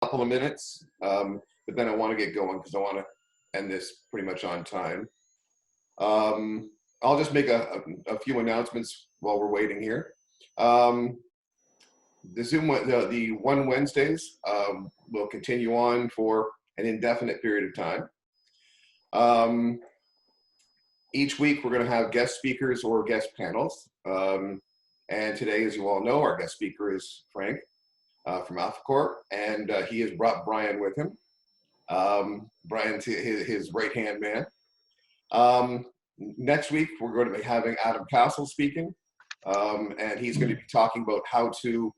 couple of minutes, but then I want to get going because I want to end this pretty much on time. I'll just make a few announcements while we're waiting here. The Zoom, the W.O.N Wednesdays will continue on for an indefinite period of time. Each week we're going to have guest speakers or guest panels. And today, as you all know, our guest speaker is Frank from AlphaCore, and he has brought Brian with him. Brian's his right-hand man. Next week, we're going to be having Adam Castle speaking, and he's going to be talking about how to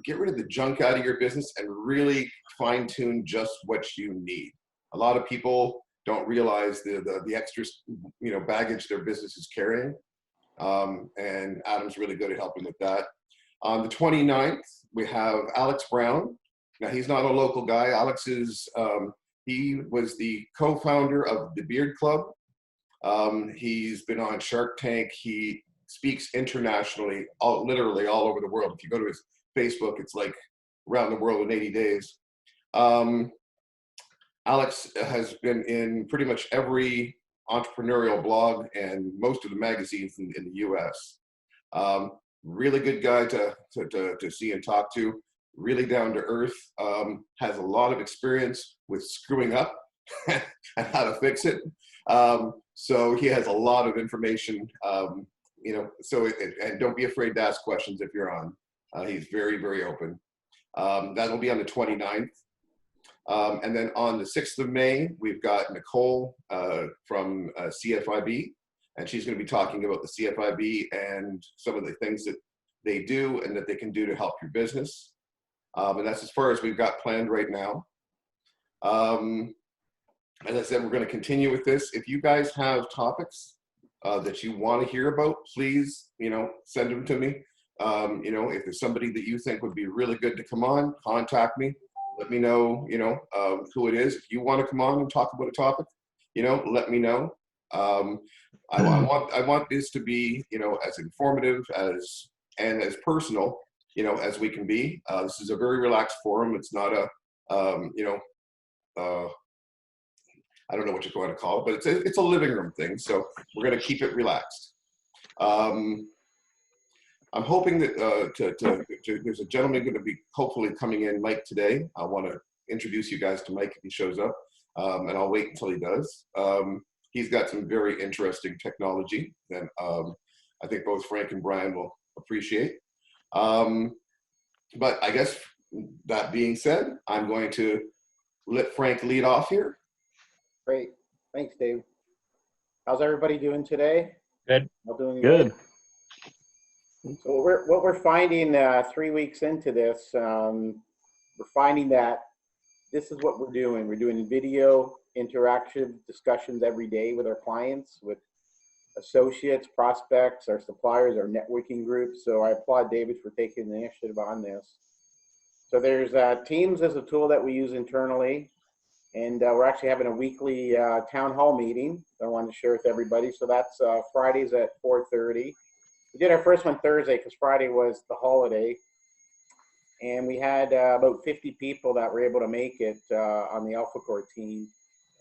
get rid of the junk out of your business and really fine-tune just what you need. A lot of people don't realize the extra, baggage their business is carrying, and Adam's really good at helping with that. On the 29th, we have Alex Brown. Now, he's not a local guy. Alex is, he was the co-founder of the Beard Club. He's been on Shark Tank. He speaks internationally, literally all over the world. If you go to his Facebook, it's like around the world in 80 days. Alex has been in pretty much every entrepreneurial blog and most of the magazines in the US. Really good guy to see and talk to, really down to earth, has a lot of experience with screwing up and how to fix it. So he has a lot of information, and don't be afraid to ask questions if you're on. He's very, very open. That'll be on the 29th. And then on the 6th of May, we've got Nicole from CFIB, and she's going to be talking about the CFIB and some of the things that they do and that they can do to help your business. And that's as far as we've got planned right now. As I said, we're going to continue with this. If you guys have topics that you want to hear about, please, send them to me. If there's somebody that you think would be really good to come on, contact me. Let me know, who it is. If you want to come on and talk about a topic, let me know. I want this to be, as informative and as personal, as we can be. This is a very relaxed forum. It's not a, I don't know what you're going to call it, but it's a living room thing. So we're going to keep it relaxed. I'm hoping that there's a gentleman going to be hopefully coming in, Mike, today. I want to introduce you guys to Mike if he shows up, and I'll wait until he does. He's got some very interesting technology that I think both Frank and Brian will appreciate. But I guess that being said, I'm going to let Frank lead off here. Great. Thanks, Dave. How's everybody doing today? Good. All doing good. So what we're finding 3 weeks into this, we're finding that this is what we're doing. We're doing video interactive discussions every day with our clients, with associates, prospects, our suppliers, our networking groups. So I applaud David for taking the initiative on this. So there's Teams as a tool that we use internally. And we're actually having a weekly town hall meeting that I wanted to share with everybody. So that's Fridays at 4:30. We did our first one Thursday because Friday was the holiday. And we had about 50 people that were able to make it on the AlphaCore team.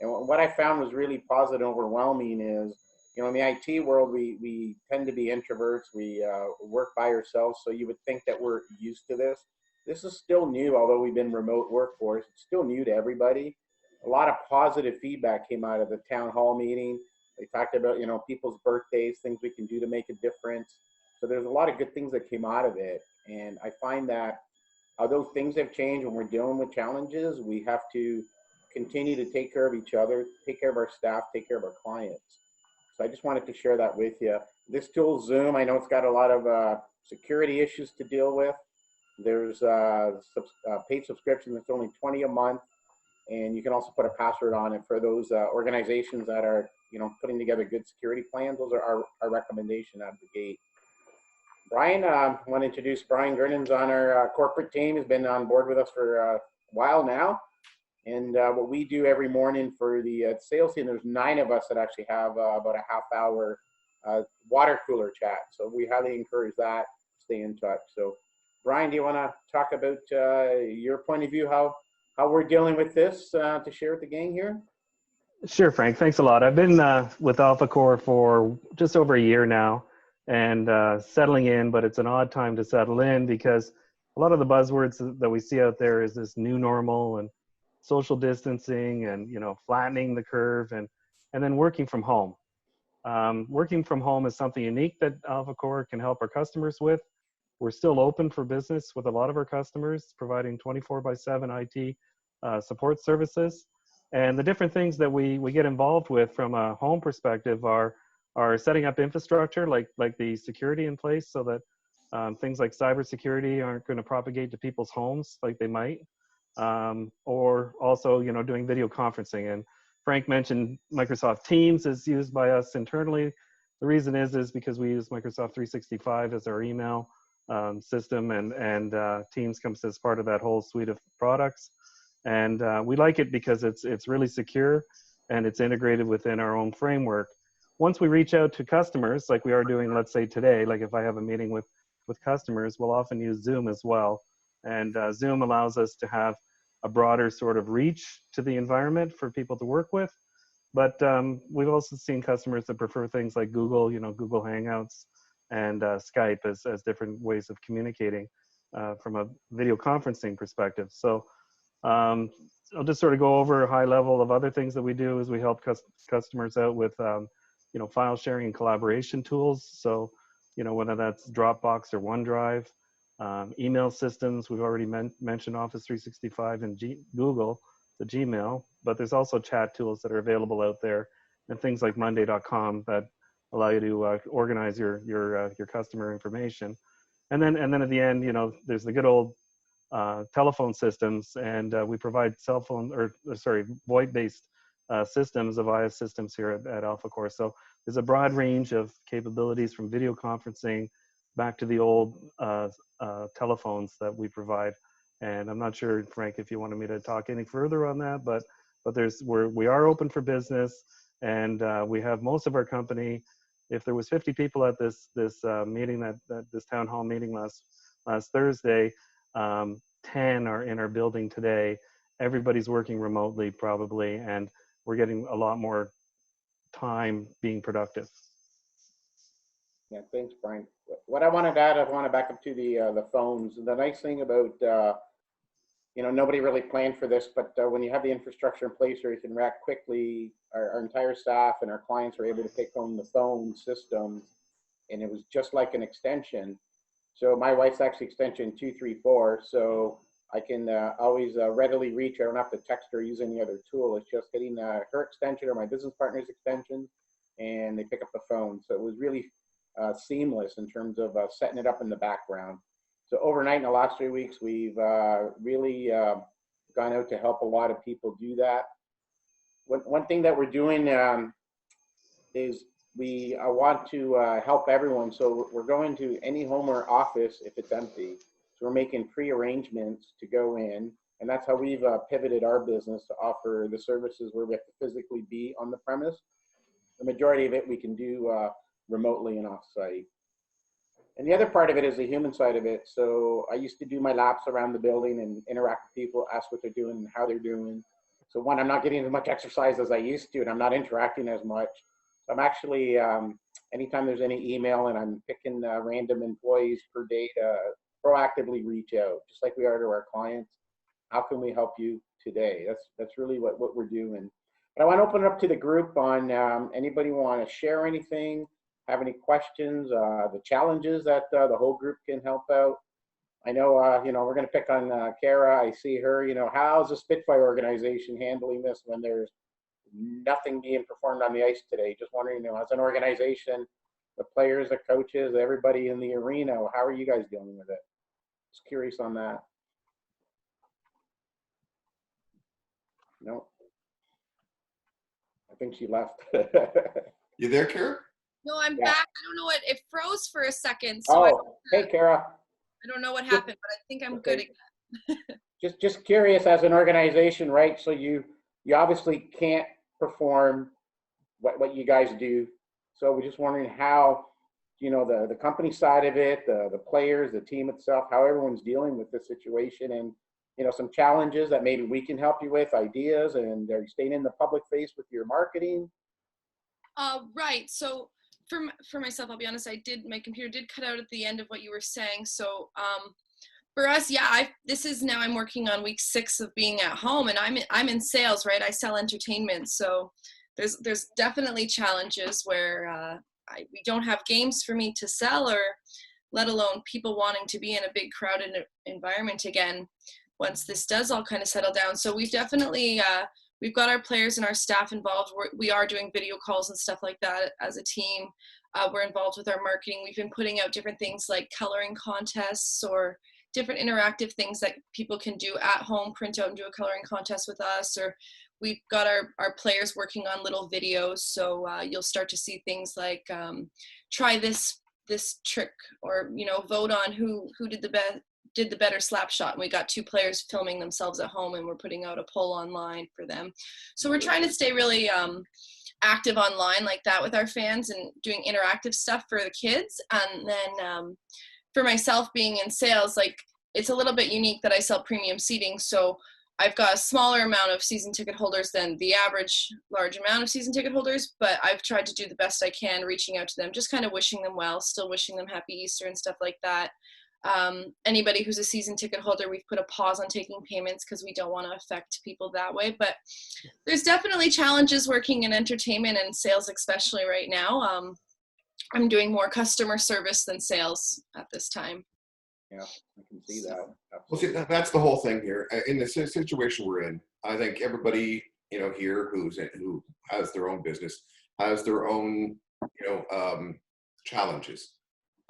And what I found was really positive and overwhelming is, in the IT world, we tend to be introverts. We work by ourselves. So you would think that we're used to this. This is still new, although we've been remote workforce. It's still new to everybody. A lot of positive feedback came out of the town hall meeting. They talked about, people's birthdays, things we can do to make a difference. So there's a lot of good things that came out of it. And I find that although things have changed when we're dealing with challenges, we have to continue to take care of each other, take care of our staff, take care of our clients. So I just wanted to share that with you. This tool, Zoom, I know it's got a lot of security issues to deal with. There's paid subscription that's only $20 a month. And you can also put a password on it for those organizations that are, putting together good security plans. Those are our recommendation out of the gate. Brian, I want to introduce Brian Gernan's on our corporate team. He's been on board with us for a while now. And what we do every morning for the sales team, there's 9 of us that actually have about a half-hour water cooler chat. So we highly encourage that. Stay in touch. So Brian, do you want to talk about your point of view, how how we're dealing with this to share with the gang here? Sure, Frank. Thanks a lot. I've been with AlphaCore for just over a year now and settling in, but it's an odd time to settle in because a lot of the buzzwords that we see out there is this new normal and social distancing and, you know, flattening the curve and then working from home. Working from home is something unique that AlphaCore can help our customers with. We're still open for business with a lot of our customers, providing 24/7 IT support services. And the different things that we get involved with from a home perspective are setting up infrastructure like the security in place so that things like cybersecurity aren't going to propagate to people's homes like they might, or also, you know, doing video conferencing. And Frank mentioned Microsoft Teams is used by us internally. The reason is because we use Microsoft 365 as our email system, and Teams comes as part of that whole suite of products. And we like it because it's really secure and it's integrated within our own framework. Once we reach out to customers, like we are doing, let's say today, like if I have a meeting with customers, we'll often use Zoom as well. And Zoom allows us to have a broader sort of reach to the environment for people to work with. But we've also seen customers that prefer things like Google, you know, Google Hangouts and Skype as different ways of communicating from a video conferencing perspective. So I'll just sort of go over a high level of other things that we do is we help customers out with, you know, file sharing and collaboration tools. So, you know, whether that's Dropbox or OneDrive, email systems, we've already mentioned Office 365 and Google, the Gmail, but there's also chat tools that are available out there and things like Monday.com that allow you to organize your customer information. And then at the end, you know, there's the good old telephone systems, and we provide VoIP-based systems, Avaya systems here at AlphaCore. So there's a broad range of capabilities from video conferencing back to the old telephones that we provide. And I'm not sure, Frank, if you wanted me to talk any further on that, but we are open for business, and we have most of our company. If there was 50 people at this meeting, this town hall meeting last Thursday, 10 are in our building today. Everybody's working remotely probably, and we're getting a lot more time being productive. Yeah, thanks, Brian. What I wanted to add, I want to back up to the phones. The nice thing about, you know, nobody really planned for this, but when you have the infrastructure in place where you can react quickly, our entire staff and our clients are able to pick on the phone system, and it was just like an extension. So my wife's actually extension 234, so I can always readily reach. I don't have to text or use any other tool. It's just hitting her extension or my business partner's extension, and they pick up the phone. So it was really seamless in terms of setting it up in the background. So overnight in the last 3 weeks, we've really gone out to help a lot of people do that. One thing that we're doing is we want to help everyone. So we're going to any home or office if it's empty. So we're making pre-arrangements to go in, and that's how we've pivoted our business to offer the services where we have to physically be on the premise. The majority of it we can do remotely and off-site. And the other part of it is the human side of it. So I used to do my laps around the building and interact with people, ask what they're doing and how they're doing. So one, I'm not getting as much exercise as I used to, and I'm not interacting as much. So I'm actually, anytime there's any email and I'm picking random employees per day to proactively reach out, just like we are to our clients. How can we help you today? That's really what we're doing. But I want to open it up to the group on anybody want to share anything, have any questions, the challenges that the whole group can help out. I know, you know, we're going to pick on Kara. I see her, you know, how's the Spitfire organization handling this when there's nothing being performed on the ice today? Just wondering, you know, as an organization, the players, the coaches, everybody in the arena, how are you guys dealing with it? Just curious on that. No. I think she left. You there, Kara? No, I'm back. I don't know what, it froze for a second. So hey, Kara. I don't know what happened, but I think I'm good again. just curious, as an organization, right? So you obviously can't perform what you guys do. So we're just wondering how, you know, the company side of it, the players, the team itself, how everyone's dealing with this situation, and some challenges that maybe we can help you with, ideas, and are you staying in the public face with your marketing? Right. So for myself, I'll be honest, my computer did cut out at the end of what you were saying. So for us, yeah, I'm working on week 6 of being at home, and I'm in sales, right? I sell entertainment. So there's definitely challenges where we don't have games for me to sell, or let alone people wanting to be in a big crowded environment again once this does all kind of settle down. So we've definitely we've got our players and our staff involved. We are doing video calls and stuff like that as a team. We're involved with our marketing. We've been putting out different things like coloring contests or different interactive things that people can do at home, print out and do a coloring contest with us. Or we've got our players working on little videos. So you'll start to see things like try this trick, or vote on who did the better slap shot. And we got 2 players filming themselves at home, and we're putting out a poll online for them. So we're trying to stay really active online like that with our fans and doing interactive stuff for the kids. And then for myself being in sales, like, it's a little bit unique that I sell premium seating. So I've got a smaller amount of season ticket holders than the average large amount of season ticket holders, but I've tried to do the best I can, reaching out to them, just kind of wishing them well, still wishing them happy Easter and stuff like that. Anybody who's a season ticket holder, we've put a pause on taking payments because we don't want to affect people that way. But there's definitely challenges working in entertainment and sales, especially right now. I'm doing more customer service than sales at this time. Yeah, I can see that. Well, see, that's the whole thing here. In the situation we're in, I think everybody, here who has their own business has their own, challenges.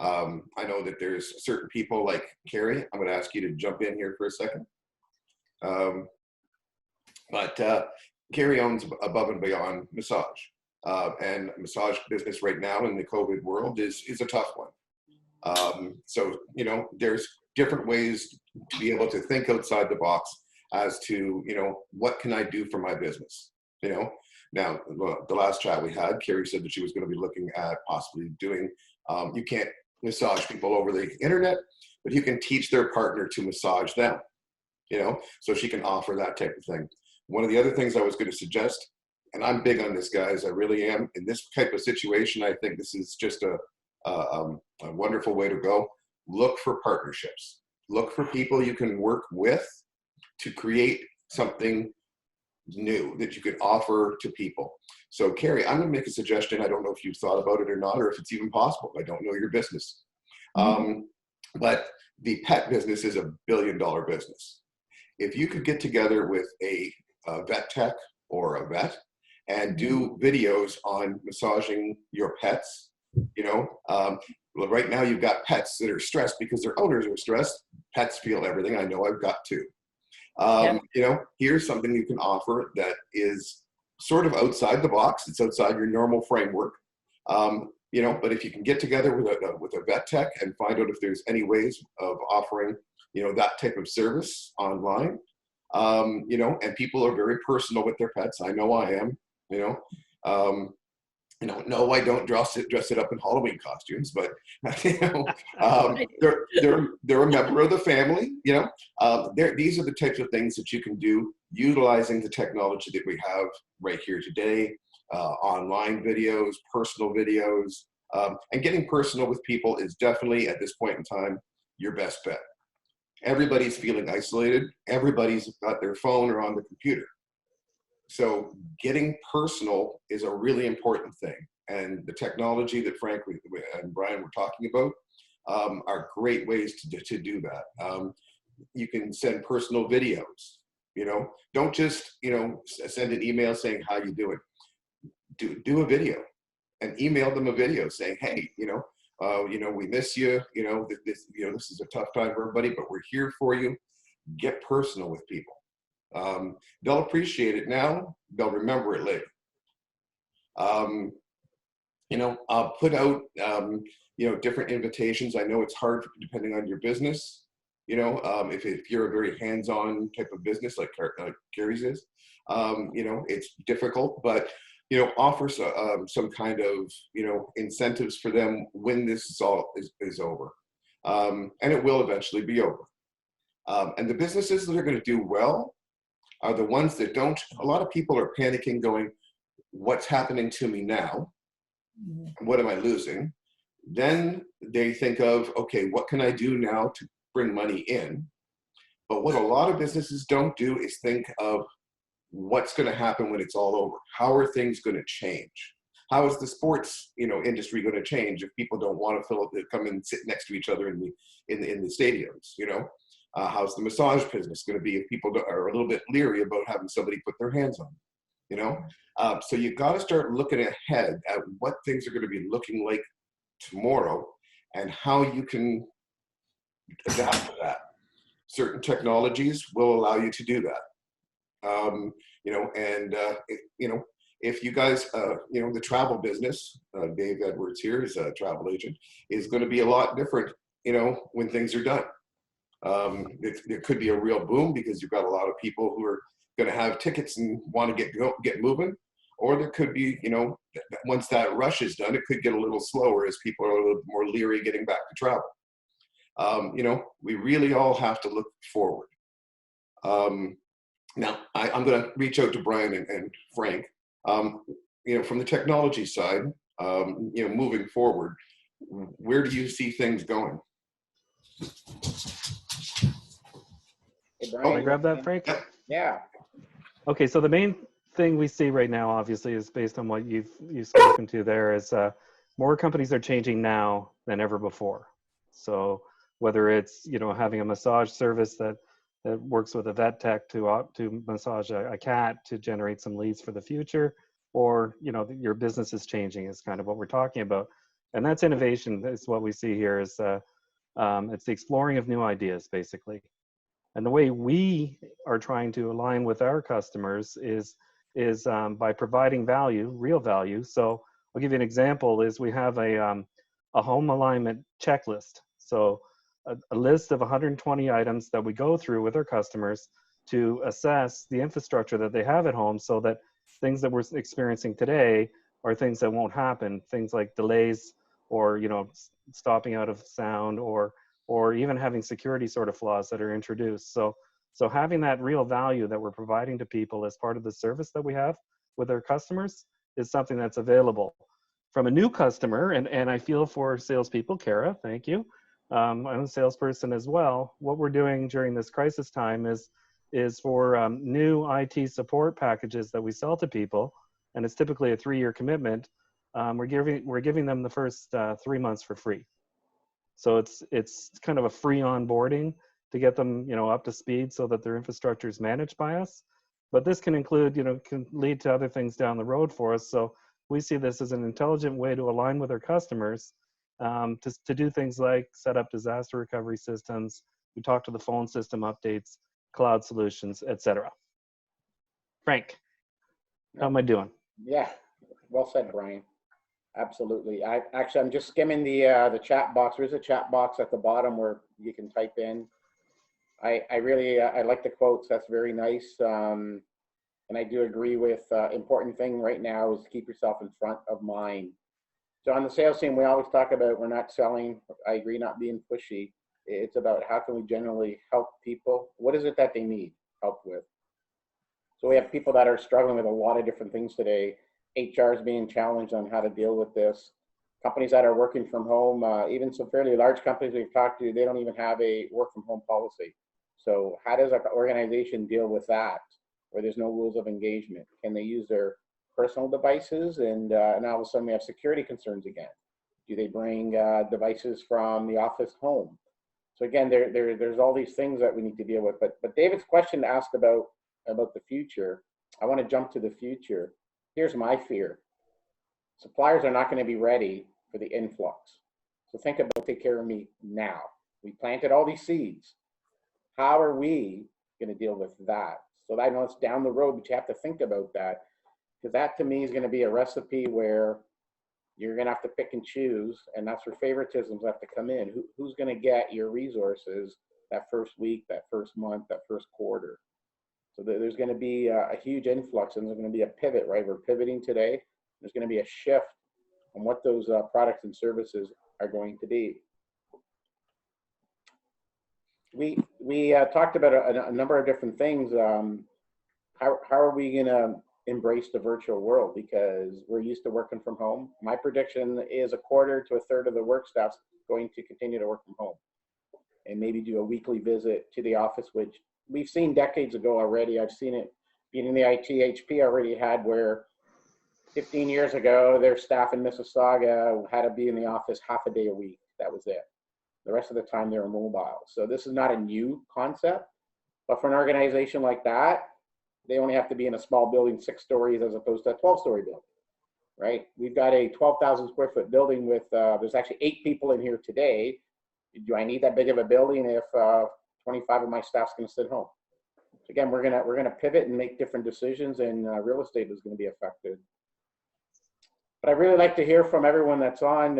I know that there's certain people like Carrie. I'm going to ask you to jump in here for a second. But Carrie owns Above and Beyond Massage. And massage business right now in the COVID world is a tough one. So, there's different ways to be able to think outside the box as to, what can I do for my business? Now, the last chat we had, Carrie said that she was going to be looking at possibly doing, you can't massage people over the internet, but you can teach their partner to massage them, so she can offer that type of thing. One of the other things I was going to suggest, and I'm big on this, guys, I really am, in this type of situation, I think this is just a wonderful way to go. Look for partnerships. Look for people you can work with to create something new that you could offer to people. So Carrie, I'm going to make a suggestion. I don't know if you've thought about it or not, or if it's even possible. I don't know your business. But the pet business is $1 billion business. If you could get together with a vet tech or a vet and do videos on massaging your pets, well, right now you've got pets that are stressed because their owners are stressed. Pets feel everything. I know I've got two. Here's something you can offer that is sort of outside the box. It's outside your normal framework. But if you can get together with a vet tech and find out if there's any ways of offering, that type of service online, and people are very personal with their pets. I know I am, no, I don't dress it up in Halloween costumes, but they're a member of the family. These are the types of things that you can do utilizing the technology that we have right here today. Online videos, personal videos, and getting personal with people is definitely at this point in time your best bet. Everybody's feeling isolated. Everybody's got their phone or on the computer. So getting personal is a really important thing. And the technology that Frank and Brian were talking about are great ways to do that. You can send personal videos, don't just, send an email saying how you do it. Do a video and email them a video saying, hey, we miss you, this is a tough time for everybody, but we're here for you. Get personal with people. They'll appreciate it now. They'll remember it later. Put out, different invitations. I know it's hard depending on your business. If you're a very hands-on type of business like Carrie's is, it's difficult, but, offer some kind of, incentives for them when this is over. And it will eventually be over. And the businesses that are going to do well are the ones that don't. A lot of people are panicking, going, what's happening to me now? What am I losing? Then they think of, okay, what can I do now to bring money in? But what a lot of businesses don't do is think of what's going to happen when it's all over. How are things going to change? How is the sports, industry going to change if people don't want to come and sit next to each other in the stadiums? How's the massage business going to be if people are a little bit leery about having somebody put their hands on them? So you've got to start looking ahead at what things are going to be looking like tomorrow and how you can adapt to that. Certain technologies will allow you to do that. If you guys, the travel business, Dave Edwards here is a travel agent, is going to be a lot different, when things are done. It could be a real boom because you've got a lot of people who are going to have tickets and want to get moving. Or there could be, once that rush is done, it could get a little slower as people are a little more leery getting back to travel. We really all have to look forward. Now, I'm going to reach out to Brian and Frank. From the technology side, moving forward, where do you see things going? Hey, Can I Brian. grab that, Frank? Yeah. Okay, so the main thing we see right now, obviously, is based on what you've spoken to there, is more companies are changing now than ever before. So whether it's having a massage service that works with a vet tech to massage a cat to generate some leads for the future, or your business is changing is kind of what we're talking about, and that's innovation. Is what we see here is it's the exploring of new ideas, basically. And the way we are trying to align with our customers is by providing value, real value. So I'll give you an example. Is we have a home alignment checklist. So a list of 120 items that we go through with our customers to assess the infrastructure that they have at home, so that things that we're experiencing today are things that won't happen. Things like delays, or stopping out of sound, or even having security sort of flaws that are introduced. So having that real value that we're providing to people as part of the service that we have with our customers is something that's available. From a new customer, and I feel for salespeople, Kara, thank you. I'm a salesperson as well. What we're doing during this crisis time is for new IT support packages that we sell to people, and it's typically a 3-year commitment. We're giving them the first 3 months for free. So it's kind of a free onboarding to get them up to speed so that their infrastructure is managed by us. But this can include can lead to other things down the road for us. So we see this as an intelligent way to align with our customers, to do things like set up disaster recovery systems. We talk to the phone system updates, cloud solutions, etc. Frank, how am I doing? Yeah. Well said, Brian. Absolutely. I'm just skimming the chat box. There's a chat box at the bottom where you can type in. I really like the quotes. That's very nice. And I do agree with important thing right now is to keep yourself in front of mind. So on the sales team, we always talk about we're not selling. I agree, not being pushy. It's about how can we generally help people? What is it that they need help with? So we have people that are struggling with a lot of different things today. HR is being challenged on how to deal with this. Companies that are working from home, even some fairly large companies we've talked to, they don't even have a work from home policy. So how does an organization deal with that, where there's no rules of engagement? Can they use their personal devices? And now all of a sudden we have security concerns again. Do they bring devices from the office home? So again, there's all these things that we need to deal with. But David's question asked about the future. I want to jump to the future. Here's my fear. Suppliers are not going to be ready for the influx. So think about take care of me now. We planted all these seeds. How are we going to deal with that? So I know it's down the road, but you have to think about that, because that to me is going to be a recipe where you're going to have to pick and choose, and that's where favoritisms have to come in. Who's going to get your resources that first week, that first month, that first quarter? So there's going to be a huge influx, and there's going to be a pivot, right? We're pivoting today. There's going to be a shift on what those products and services are going to be. We we talked about a number of different things. How are we going to embrace the virtual world? Because we're used to working from home. My prediction is a quarter to a third of the work staff's going to continue to work from home and maybe do a weekly visit to the office, which we've seen decades ago already. I've seen it being in the ITHP already had, where 15 years ago, their staff in Mississauga had to be in the office half a day a week. That was it. The rest of the time they were mobile. So this is not a new concept, but for an organization like that, they only have to be in a small building, 6 stories, as opposed to a 12-story building, right? We've got a 12,000 square foot building with, there's actually 8 people in here today. Do I need that big of a building if 25 of my staff's gonna sit home? So again, we're gonna pivot and make different decisions, and real estate is gonna be affected. But I'd really like to hear from everyone that's on.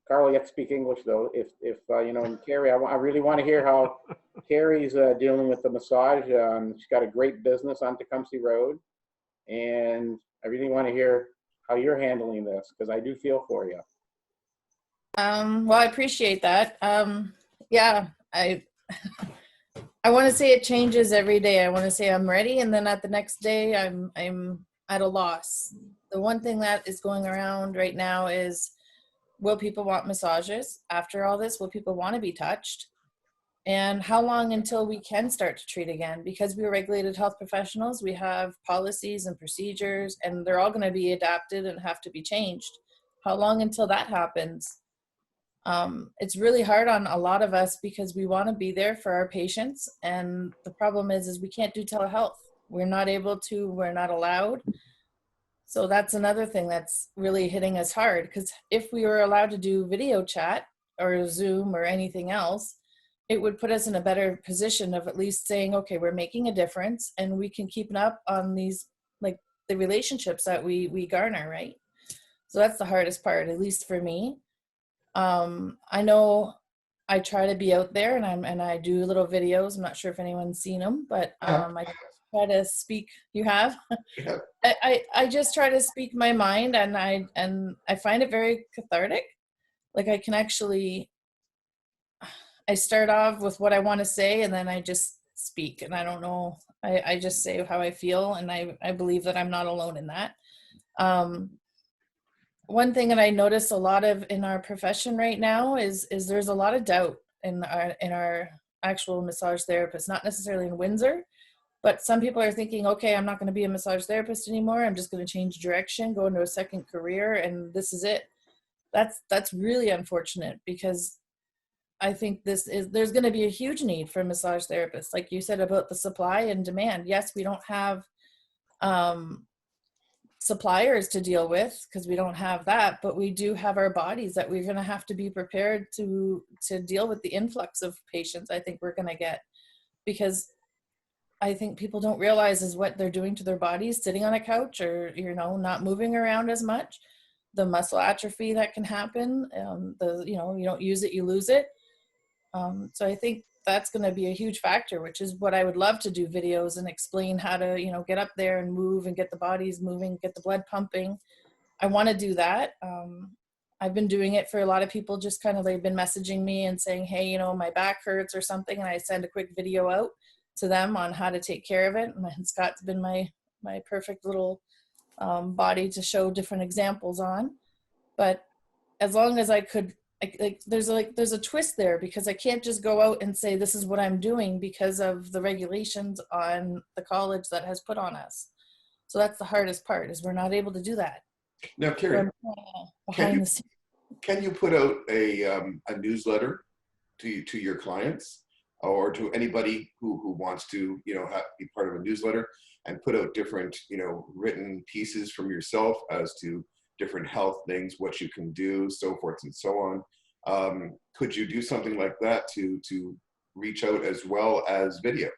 Carl, you have to speak English though. If you know, and Carrie, I really want to hear how Carrie's dealing with the massage. She's got a great business on Tecumseh Road, and I really want to hear how you're handling this, because I do feel for you. Well, I appreciate that. Yeah, I want to say it changes every day. I want to say I'm ready, and then at the next day, I'm at a loss. The one thing that is going around right now is, will people want massages after all this? Will people want to be touched? And how long until we can start to treat again? Because we're regulated health professionals, we have policies and procedures, and they're all going to be adapted and have to be changed. How long until that happens? It's really hard on a lot of us because we want to be there for our patients. And the problem is we can't do telehealth. We're not able to, we're not allowed. So that's another thing that's really hitting us hard, because if we were allowed to do video chat or Zoom or anything else, it would put us in a better position of at least saying, okay, we're making a difference and we can keep up on these, like the relationships that we garner, right? So that's the hardest part, at least for me. I know I try to be out there and I do little videos. I'm not sure if anyone's seen them, but I try to speak. You have? Yeah. I just try to speak my mind, and I find it very cathartic. Like I can actually, I start off with what I want to say, and then I just speak, and I don't know, I just say how I feel, and I believe that I'm not alone in that. One thing that I notice a lot of in our profession right now is there's a lot of doubt in our actual massage therapists, not necessarily in Windsor, but some people are thinking, okay, I'm not going to be a massage therapist anymore. I'm just going to change direction, go into a second career, and this is it. That's really unfortunate, because I think there's going to be a huge need for massage therapists. Like you said about the supply and demand. Yes, we don't have suppliers to deal with because we don't have that, but we do have our bodies that we're going to have to be prepared to deal with the influx of patients I think we're going to get, because I think people don't realize is what they're doing to their bodies, sitting on a couch or, you know, not moving around as much, the muscle atrophy that can happen, you don't use it, you lose it. So I think that's going to be a huge factor, which is what I would love to do videos and explain how to, get up there and move and get the bodies moving, get the blood pumping. I want to do that. I've been doing it for a lot of people, just kind of, they've been messaging me and saying, hey, my back hurts or something. And I send a quick video out to them on how to take care of it. And Scott's been my perfect little body to show different examples on. But as long as I could, there's a twist there, because I can't just go out and say this is what I'm doing because of the regulations on the college that has put on us. So that's the hardest part, is we're not able to do that. Now, Carrie, can you put out a newsletter to your clients or to anybody who wants to be part of a newsletter, and put out different written pieces from yourself as to different health things, what you can do, so forth and so on? Could you do something like that to reach out as well as videos?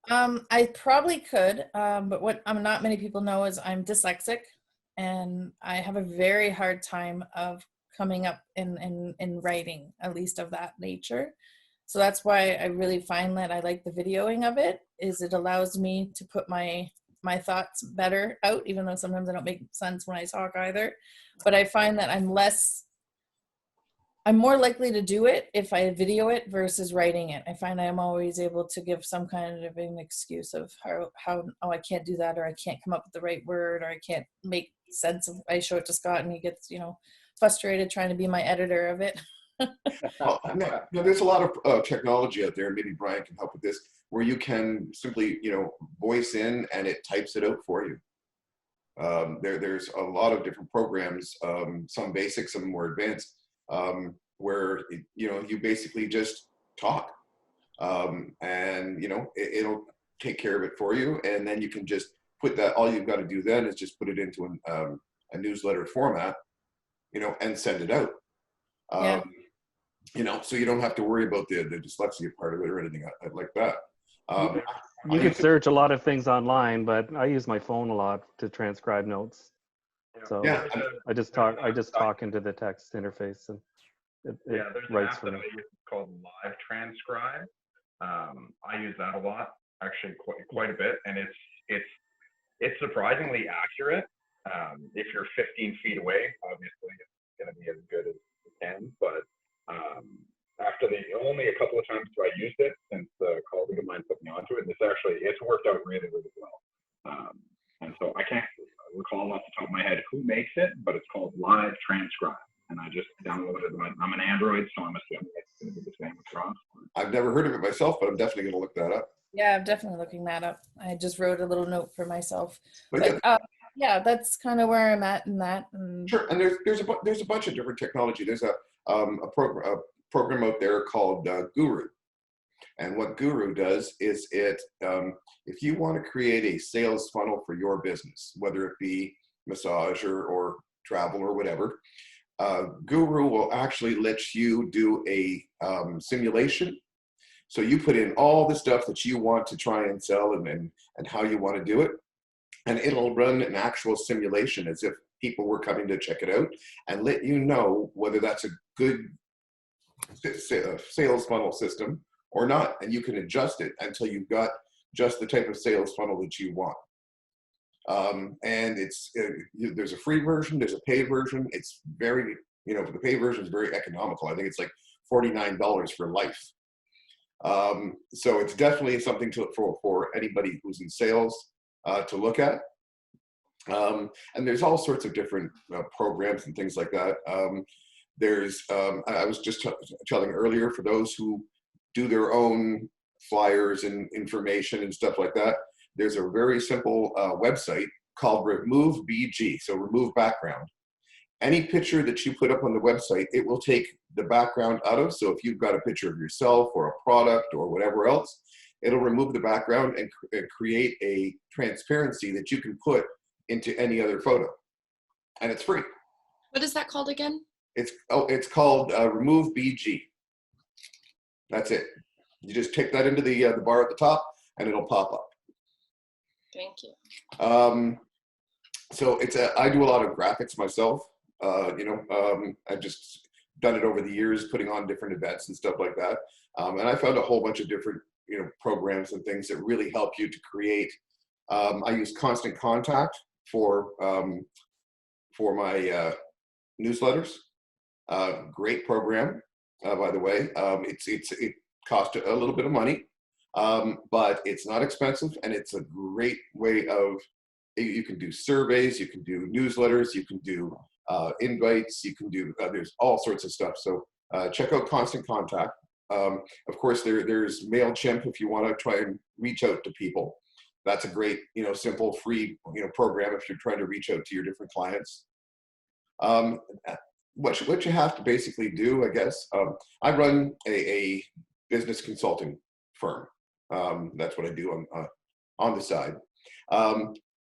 I probably could, but what not many people know is I'm dyslexic, and I have a very hard time of coming up in writing, at least of that nature. So that's why I really find that I like the videoing of it, is it allows me to put my thoughts better out, even though sometimes I don't make sense when I talk either. But I find that I'm less I'm more likely to do it if I video it versus writing it. I find I'm always able to give some kind of an excuse of how oh, I can't do that, or I can't come up with the right word, or I can't make sense of, I show it to Scott and he gets, you know, frustrated trying to be my editor of it. Well, no, there's a lot of technology out there, and maybe Brian can help with this, where you can simply, you know, voice in and it types it out for you. There's a lot of different programs, some basic, some more advanced, where, you know, you basically just talk, and, you know, it'll take care of it for you. And then you can just put that, all you've got to do then is just put it into a newsletter format, you know, and send it out. Yeah. You know, so you don't have to worry about the dyslexia part of it or anything like that. You could search a lot of things online, but I use my phone a lot to transcribe notes. So Yeah. I just talk into the text interface, and it There's an writes app for that me. I use called Live Transcribe. I use that a lot, actually quite a bit, and it's surprisingly accurate. If you're 15 feet away, obviously it's going to be as good as it can, but after only a couple of times I used it since a colleague of mine put me onto it, and it's worked out really, really well. And so I can't recall off the top of my head who makes it, but it's called Live Transcribe, and I just downloaded it. I'm an Android, so I'm assuming it's going to be the same across. I've never heard of it myself, but I'm definitely going to look that up. Yeah, I'm definitely looking that up. I just wrote a little note for myself. But But yeah, that's kind of where I'm at in that. And sure, and there's a bunch of different technology. There's a program out there called Guru, and what Guru does is if you want to create a sales funnel for your business, whether it be massage or travel or whatever, Guru will actually let you do a simulation. So you put in all the stuff that you want to try and sell and how you want to do it, and it'll run an actual simulation as if people were coming to check it out, and let you know whether that's a good sales funnel system or not. And you can adjust it until you've got just the type of sales funnel that you want. And there's a free version, there's a paid version. It's very, you know, the paid version is very economical. I think it's like $49 for life. So it's definitely something for anybody who's in sales to look at. And there's all sorts of different programs and things like that. I was just telling earlier, for those who do their own flyers and information and stuff like that, there's a very simple website called Remove BG, so remove background. Any picture that you put up on the website, it will take the background out of. So if you've got a picture of yourself or a product or whatever else, it'll remove the background and create a transparency that you can put into any other photo. And it's free. What is that called again? It's called Remove BG. That's it. You just take that into the bar at the top, and it'll pop up. Thank you. So I do a lot of graphics myself. I've just done it over the years, putting on different events and stuff like that. And I found a whole bunch of different, you know, programs and things that really help you to create. I use Constant Contact for my newsletters. Great program, by the way. It costs a little bit of money, but it's not expensive, and it's a great way of, you can do surveys, you can do newsletters, you can do invites, you can do, there's all sorts of stuff. So check out Constant Contact. Of course, there's MailChimp if you want to try and reach out to people. That's a great, you know, simple, free, you know, program if you're trying to reach out to your different clients. What you have to basically do, I guess, I run a business consulting firm. That's what I do on the side.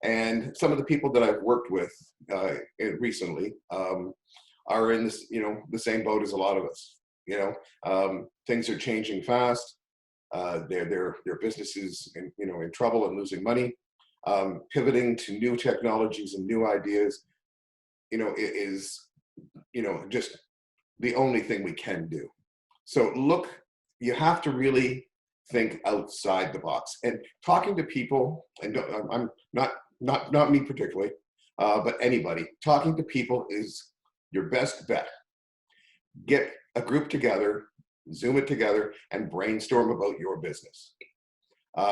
And some of the people that I've worked with recently are in this, you know, the same boat as a lot of us. You know, things are changing fast. Their business is in trouble and losing money. Pivoting to new technologies and new ideas, you know, is, you know, just the only thing we can do. So you have to really think outside the box, and talking to people, and I'm not me particularly, but anybody, talking to people is your best bet. Get a group together, Zoom it together, and brainstorm about your business.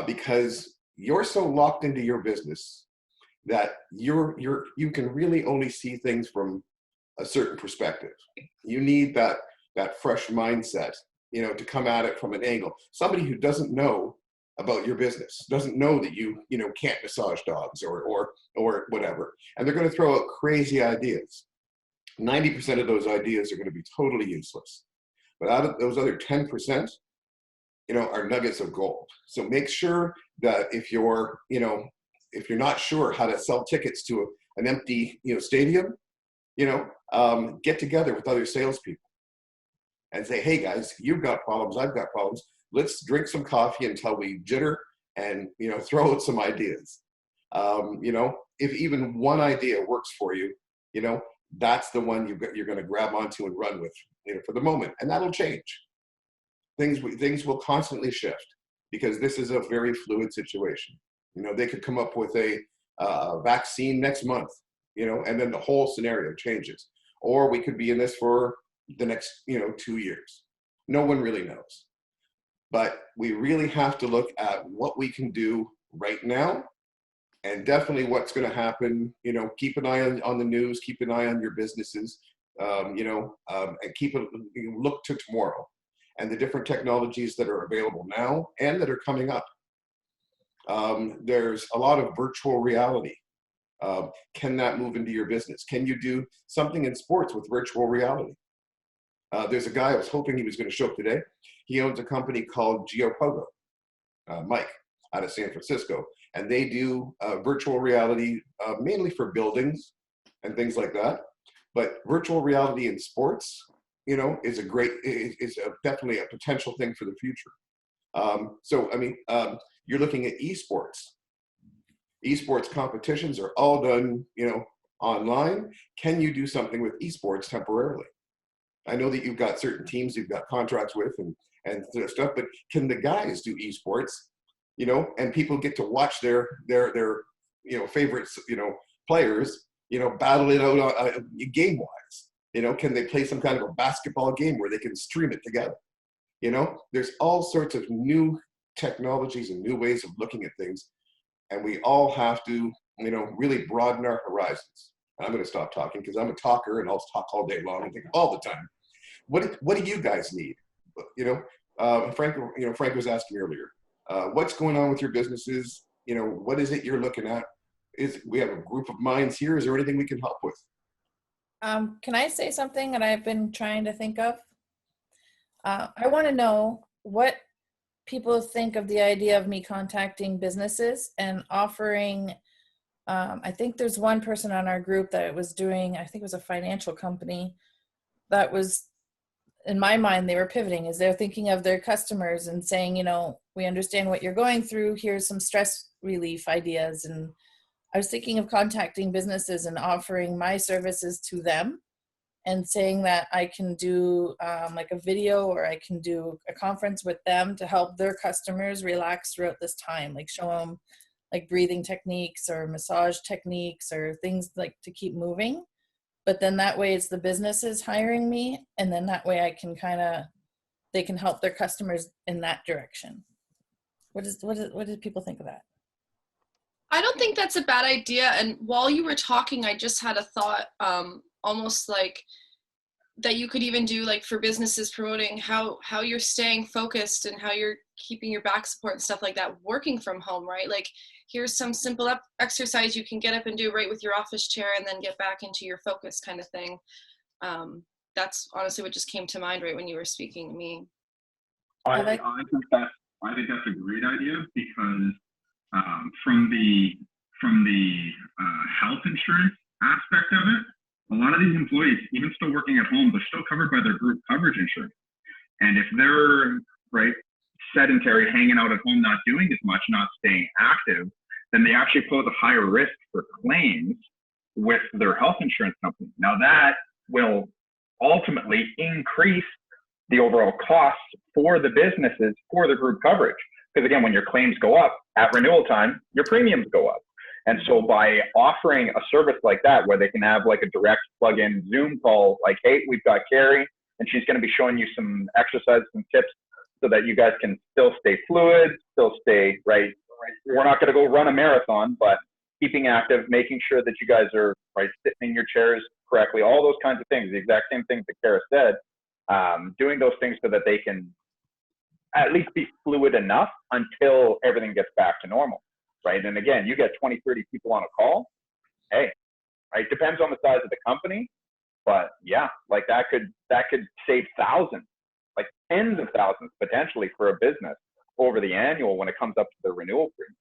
Because you're so locked into your business that you can really only see things from a certain perspective. You need that fresh mindset, to come at it from an angle. Somebody who doesn't know about your business, doesn't know that you can't massage dogs or whatever, and they're going to throw out crazy ideas. 90% of those ideas are going to be totally useless. But out of those other 10%, are nuggets of gold. So make sure that if you're not sure how to sell tickets to an empty, stadium, get together with other salespeople and say, hey guys, you've got problems, I've got problems. Let's drink some coffee until we jitter and, throw out some ideas. If even one idea works for you, that's the one you're going to grab onto and run with, for the moment, and that'll change. Things will constantly shift because this is a very fluid situation. They could come up with a vaccine next month, and then the whole scenario changes. Or we could be in this for the next, 2 years. No one really knows. But we really have to look at what we can do right now, and definitely what's going to happen. Keep an eye on the news, keep an eye on your businesses, and look to tomorrow and the different technologies that are available now and that are coming up. There's a lot of virtual reality. Can that move into your business? Can you do something in sports with virtual reality? There's a guy I was hoping he was going to show up today. He owns a company called GeoPogo, Mike, out of San Francisco. And they do virtual reality mainly for buildings and things like that. But virtual reality in sports, is definitely a potential thing for the future. You're looking at esports. Esports competitions are all done, online. Can you do something with esports temporarily? I know that you've got certain teams you've got contracts with and stuff, but can the guys do esports? And people get to watch their favorites, players, battle it out game wise. Can they play some kind of a basketball game where they can stream it together? There's all sorts of new technologies and new ways of looking at things, and we all have to, really broaden our horizons. And I'm going to stop talking because I'm a talker and I'll talk all day long and think all the time. What do you guys need? Frank was asking earlier, what's going on with your businesses? What is it you're looking at? We have a group of minds here. Is there anything we can help with? Can I say something that I've been trying to think of? I want to know what people think of the idea of me contacting businesses and offering, I think there's one person on our group that was doing, I think it was a financial company that was, in my mind, they were pivoting as they're thinking of their customers and saying, we understand what you're going through. Here's some stress relief ideas. And I was thinking of contacting businesses and offering my services to them and saying that I can do like a video, or I can do a conference with them to help their customers relax throughout this time, like show them like breathing techniques or massage techniques or things like to keep moving. But then that way it's the businesses hiring me, and then that way I can they can help their customers in that direction. What do people think of that? I don't think that's a bad idea. And while you were talking, I just had a thought, almost like that you could even do like for businesses promoting how you're staying focused and how you're keeping your back support and stuff like that, working from home, right? Like here's some simple exercise you can get up and do right with your office chair and then get back into your focus kind of thing. That's honestly what just came to mind right when you were speaking to me. I think that's a great idea because from the health insurance aspect of it, a lot of these employees, even still working at home, they're still covered by their group coverage insurance. And if they're sedentary, hanging out at home, not doing as much, not staying active, then they actually pose a higher risk for claims with their health insurance company. Now that will ultimately increase the overall costs for the businesses for the group coverage. Because again, when your claims go up at renewal time, your premiums go up. And so by offering a service like that, where they can have like a direct plug-in Zoom call, like, hey, we've got Carrie and she's going to be showing you some exercises and tips so that you guys can still stay fluid, still stay right. We're not going to go run a marathon, but keeping active, making sure that you guys are right, sitting in your chairs correctly, all those kinds of things, the exact same things that Kara said, doing those things so that they can at least be fluid enough until everything gets back to normal, right? And again, you get 20, 30 people on a call, hey, right? Depends on the size of the company, but yeah, like that could save thousands, like tens of thousands potentially for a business over the annual when it comes up to the renewal premium.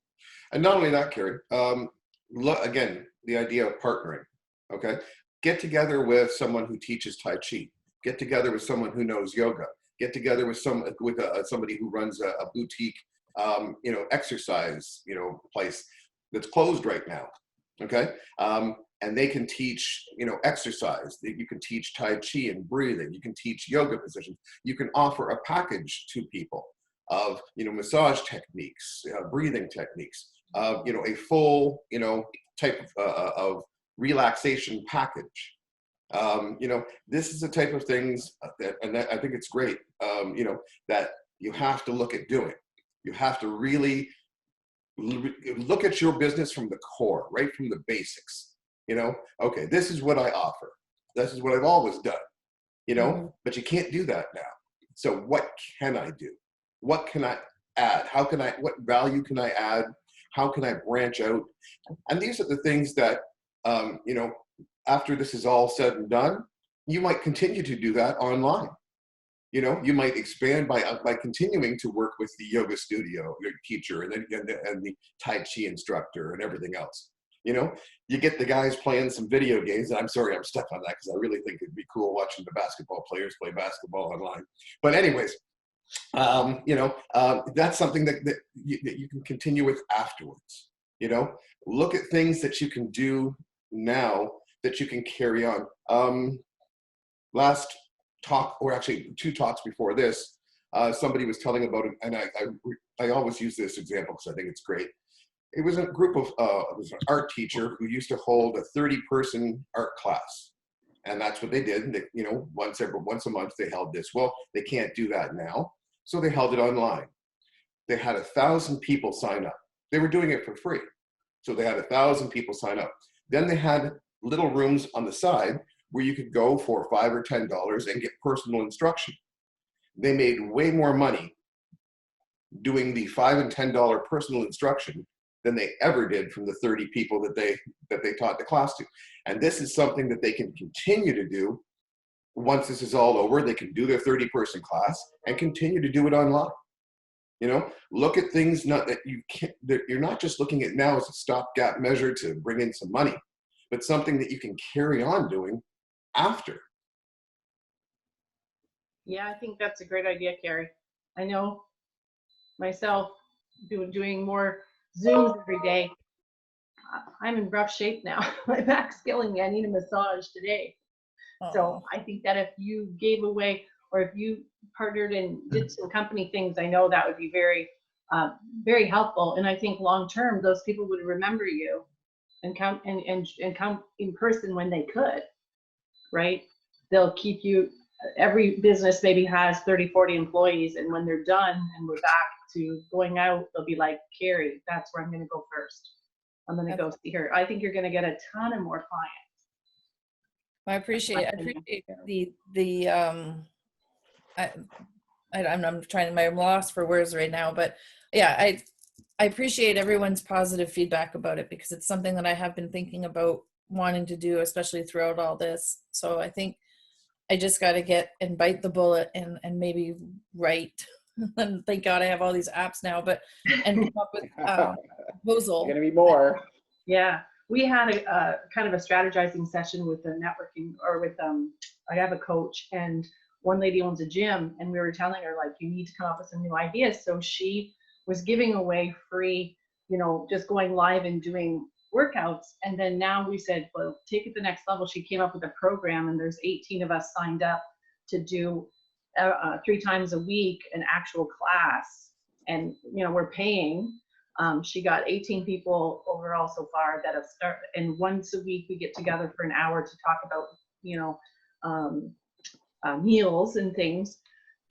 And not only that, Kerry, again, the idea of partnering, okay? Get together with someone who teaches Tai Chi. Get together with someone who knows yoga. Get together with somebody who runs a boutique, exercise, place that's closed right now, okay? And they can teach, exercise. You can teach Tai Chi and breathing. You can teach yoga positions. You can offer a package to people of, massage techniques, breathing techniques, a full, type of relaxation package. This is the type of things that I think it's great, that you have to look at doing. You have to really look at your business from the core, right from the basics. Okay, this is what I offer. This is what I've always done, but you can't do that now. So what can I do? What can I add? What value can I add? How can I branch out? And these are the things that, after this is all said and done, you might continue to do that online. You might expand by continuing to work with the yoga studio teacher and the Tai Chi instructor and everything else. You get the guys playing some video games, and I'm sorry I'm stuck on that because I really think it'd be cool watching the basketball players play basketball online. But anyways, that's something that you can continue with afterwards. Look at things that you can do now that you can carry on. Last talk, or actually 2 talks before this, somebody was telling about it, and I always use this example because I think it's great. It was a group of, it was an art teacher who used to hold a 30-person art class. And that's what they did. They, once a month they held this. Well, they can't do that now. So they held it online. They had 1,000 people sign up. They were doing it for free. So they had 1,000 people sign up. Then they had little rooms on the side where you could go for $5 or $10 and get personal instruction. They made way more money doing the $5 and $10 personal instruction than they ever did from the 30 people that they taught the class to. And this is something that they can continue to do. Once this is all over, they can do their 30-person class and continue to do it online. Look at things that you're not just looking at now as a stopgap measure to bring in some money, but something that you can carry on doing after. Yeah, I think that's a great idea, Carrie. I know myself doing more Zooms every day. I'm in rough shape now. My back's killing me. I need a massage today. So I think that if you gave away, or if you partnered and did some company things, I know that would be very, very helpful. And I think long term, those people would remember you and come in person when they could, right? They'll keep you. Every business maybe has 30, 40 employees, and when they're done and we're back to going out, they'll be like, Carrie, that's where I'm going to go first. I'm going to go see her. I think you're going to get a ton of more clients. I appreciate I'm trying, I'm lost for words right now, but yeah, I appreciate everyone's positive feedback about it, because it's something that I have been thinking about wanting to do, especially throughout all this. So I think I just got to get and bite the bullet and maybe write. And thank God I have all these apps now, and come up with a proposal. There's gonna be more. Yeah, we had a kind of a strategizing session with the networking, or with I have a coach, and one lady owns a gym, and we were telling her, like, you need to come up with some new ideas. So she was giving away free, just going live and doing workouts. And then now we said, well, take it to the next level. She came up with a program, and there's 18 of us signed up to do 3 times a week an actual class, and we're paying. She got 18 people overall so far that have started, and once a week we get together for an hour to talk about meals and things,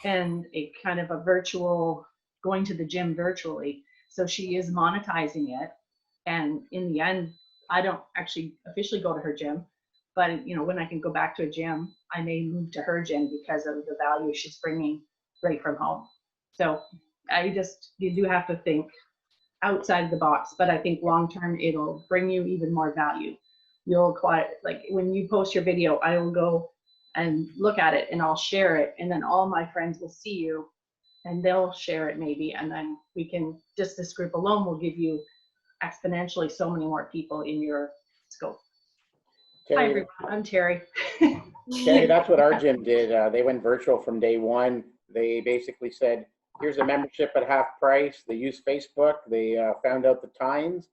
and a kind of a virtual going to the gym virtually. So she is monetizing it. And in the end, I don't actually officially go to her gym, but you know, when I can go back to a gym, I may move to her gym because of the value she's bringing right from home. So you do have to think outside the box, but I think long-term it'll bring you even more value. You'll like when you post your video, I will go and look at it and I'll share it, and then all my friends will see you and they'll share it maybe, and then we can, just this group alone will give you exponentially so many more people in your scope. Hi Terry, everyone, I'm Terry. Terry, that's what our gym did. They went virtual from day one. They basically said, here's a membership at half price. They used Facebook. They found out the times,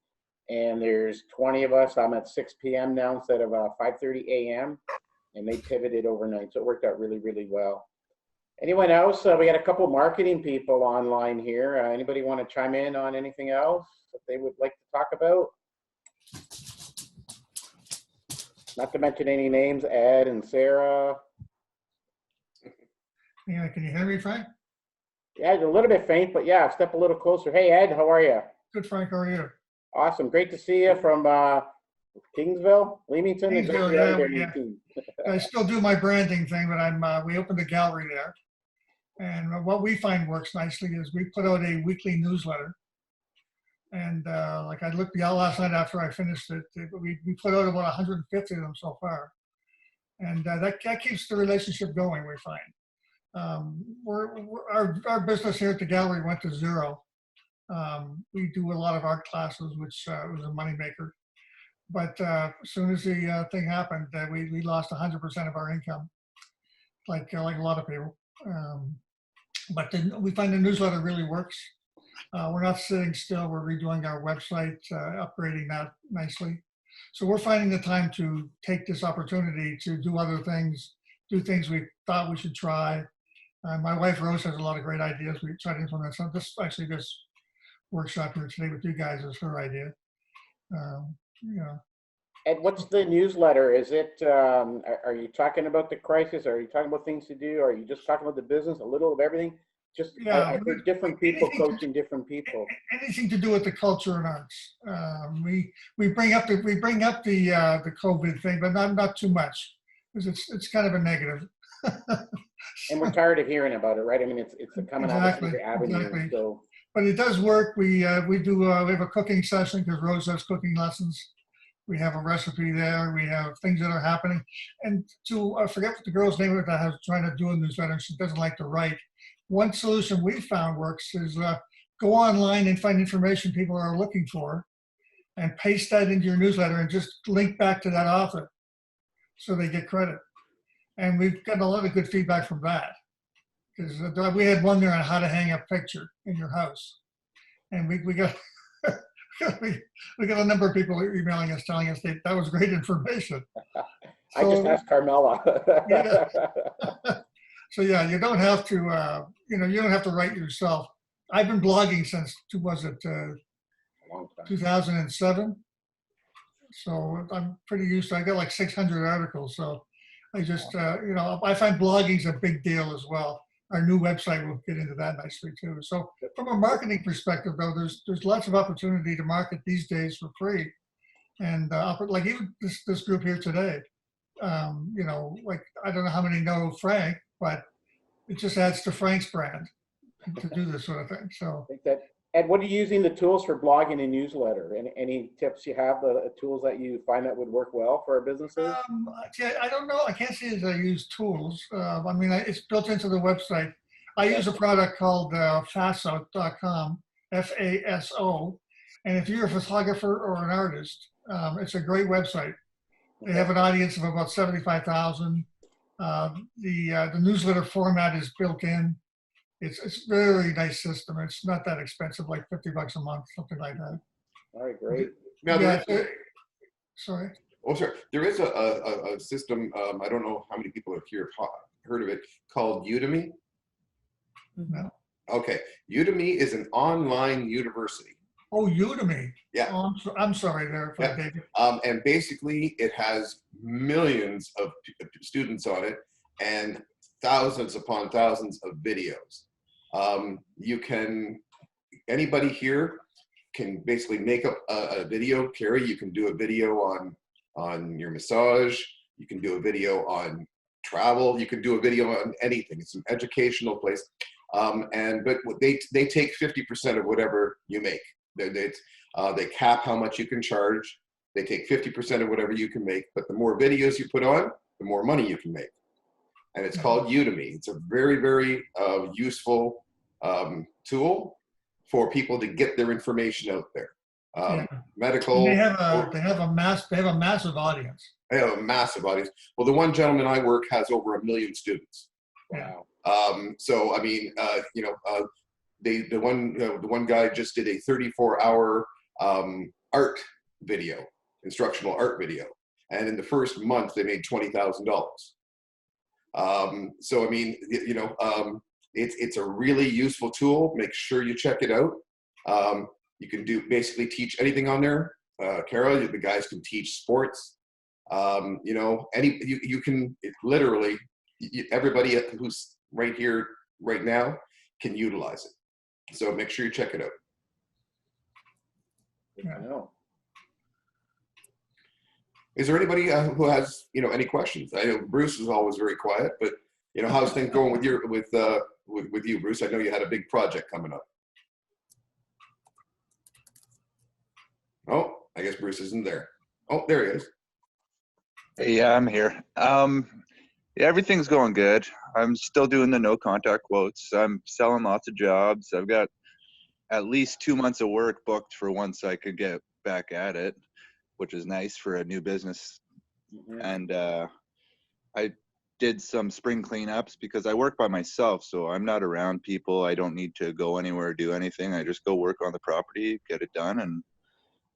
and there's 20 of us. I'm at 6 p.m. now instead of 5:30 a.m. And they pivoted overnight. So it worked out really, really well. Anyone else? We got a couple marketing people online here. Anybody want to chime in on anything else that they would like to talk about? Not to mention any names, Ed and Sarah. Yeah, can you hear me, Frank? Yeah, it's a little bit faint, but yeah, step a little closer. Hey, Ed, how are you? Good, Frank. How are you? Awesome. Great to see you from Kingsville, Leamington. Kingsville, yeah. I still do my branding thing, but we opened a gallery there. And what we find works nicely is we put out a weekly newsletter. And like I looked last night after I finished it, we put out about 150 of them so far. And that keeps the relationship going, we find. Our business here at the gallery went to zero. We do a lot of art classes, which was a moneymaker. But as soon as the thing happened, we lost 100% of our income, like a lot of people. But then we find the newsletter really works. We're not sitting still. We're redoing our website, upgrading that nicely. So we're finding the time to take this opportunity to do other things, do things we thought we should try. My wife Rose has a lot of great ideas. We tried to implement some. This workshop here today with you guys is her idea. And what's the newsletter? Is it, are you talking about the crisis? Are you talking about things to do? Are you just talking about the business, a little of everything? Just, yeah, I heard different people coaching different people. Anything to do with the culture and arts. We bring up the COVID thing, but not too much, because it's kind of a negative. And we're tired of hearing about it, right? I mean, it's coming out of the avenue. Exactly. So. But it does work. We have a cooking session because Rose has cooking lessons. We have a recipe there. We have things that are happening. And I forget what the girl's name that I was trying to do a newsletter. She doesn't like to write. One solution we found works is go online and find information people are looking for and paste that into your newsletter and just link back to that author so they get credit. And we've gotten a lot of good feedback from that. Because we had one there on how to hang a picture in your house. And we got we got a number of people emailing us telling us that was great information. I just asked Carmela. Yeah. So yeah, you don't have to you don't have to write yourself. I've been blogging since 2007. So I'm pretty used to. I got like 600 articles. So I just I find blogging's a big deal as well. Our new website will get into that nicely too. So from a marketing perspective, though, there's lots of opportunity to market these days for free, and like even this group here today, like I don't know how many know Frank, but it just adds to Frank's brand to do this sort of thing. So I think that. Ed, what are you using the tools for blogging and newsletter? Any tips you have, the tools that you find that would work well for our businesses? I don't know. I can't say as I use tools. I mean, it's built into the website. I use a product called faso.com, F-A-S-O. And if you're a photographer or an artist, it's a great website. They have an audience of about 75,000. The newsletter format is built in. It's a very nice system. It's not that expensive, like $50 a month, something like that. All right, great. Now, Sorry. Oh, sorry. There is a system. I don't know how many people have heard of it, called Udemy. No. Okay, Udemy is an online university. Oh, Udemy. Yeah. Oh, I'm sorry there, Yeah. David. And basically, it has millions of students on it, and thousands upon thousands of videos. Anybody here can basically make up a video. Carrie, you can do a video on your massage. You can do a video on travel. You can do a video on anything. It's an educational place. But they take 50% of whatever you make. They cap how much you can charge. They take 50% of whatever you can make. But the more videos you put on, the more money you can make. And it's called Udemy. It's a very, very useful tool for people to get their information out there. Medical. And they have a massive audience. They have a massive audience. Well, the one gentleman I work has over 1 million students. Wow. So I mean, the one guy just did a 34-hour art video, instructional art video, and in the first month they made $20,000. So I mean, it's a really useful tool. Make sure you check it out. You can basically teach anything on there. Kara, the guys can teach sports. You can literally, everybody who's right here right now can utilize it. So make sure you check it out. Yeah. Is there anybody who has any questions? I know Bruce is always very quiet, but how's things going with you, Bruce? I know you had a big project coming up. Oh, I guess Bruce isn't there. Oh, there he is. Yeah, I'm here. Yeah, everything's going good. I'm still doing the no contact quotes. I'm selling lots of jobs. I've got at least 2 months of work booked for once I could get back at it, which is nice for a new business. Mhm. And I did some spring cleanups because I work by myself, so I'm not around people. I don't need to go anywhere or do anything. I just go work on the property, get it done, and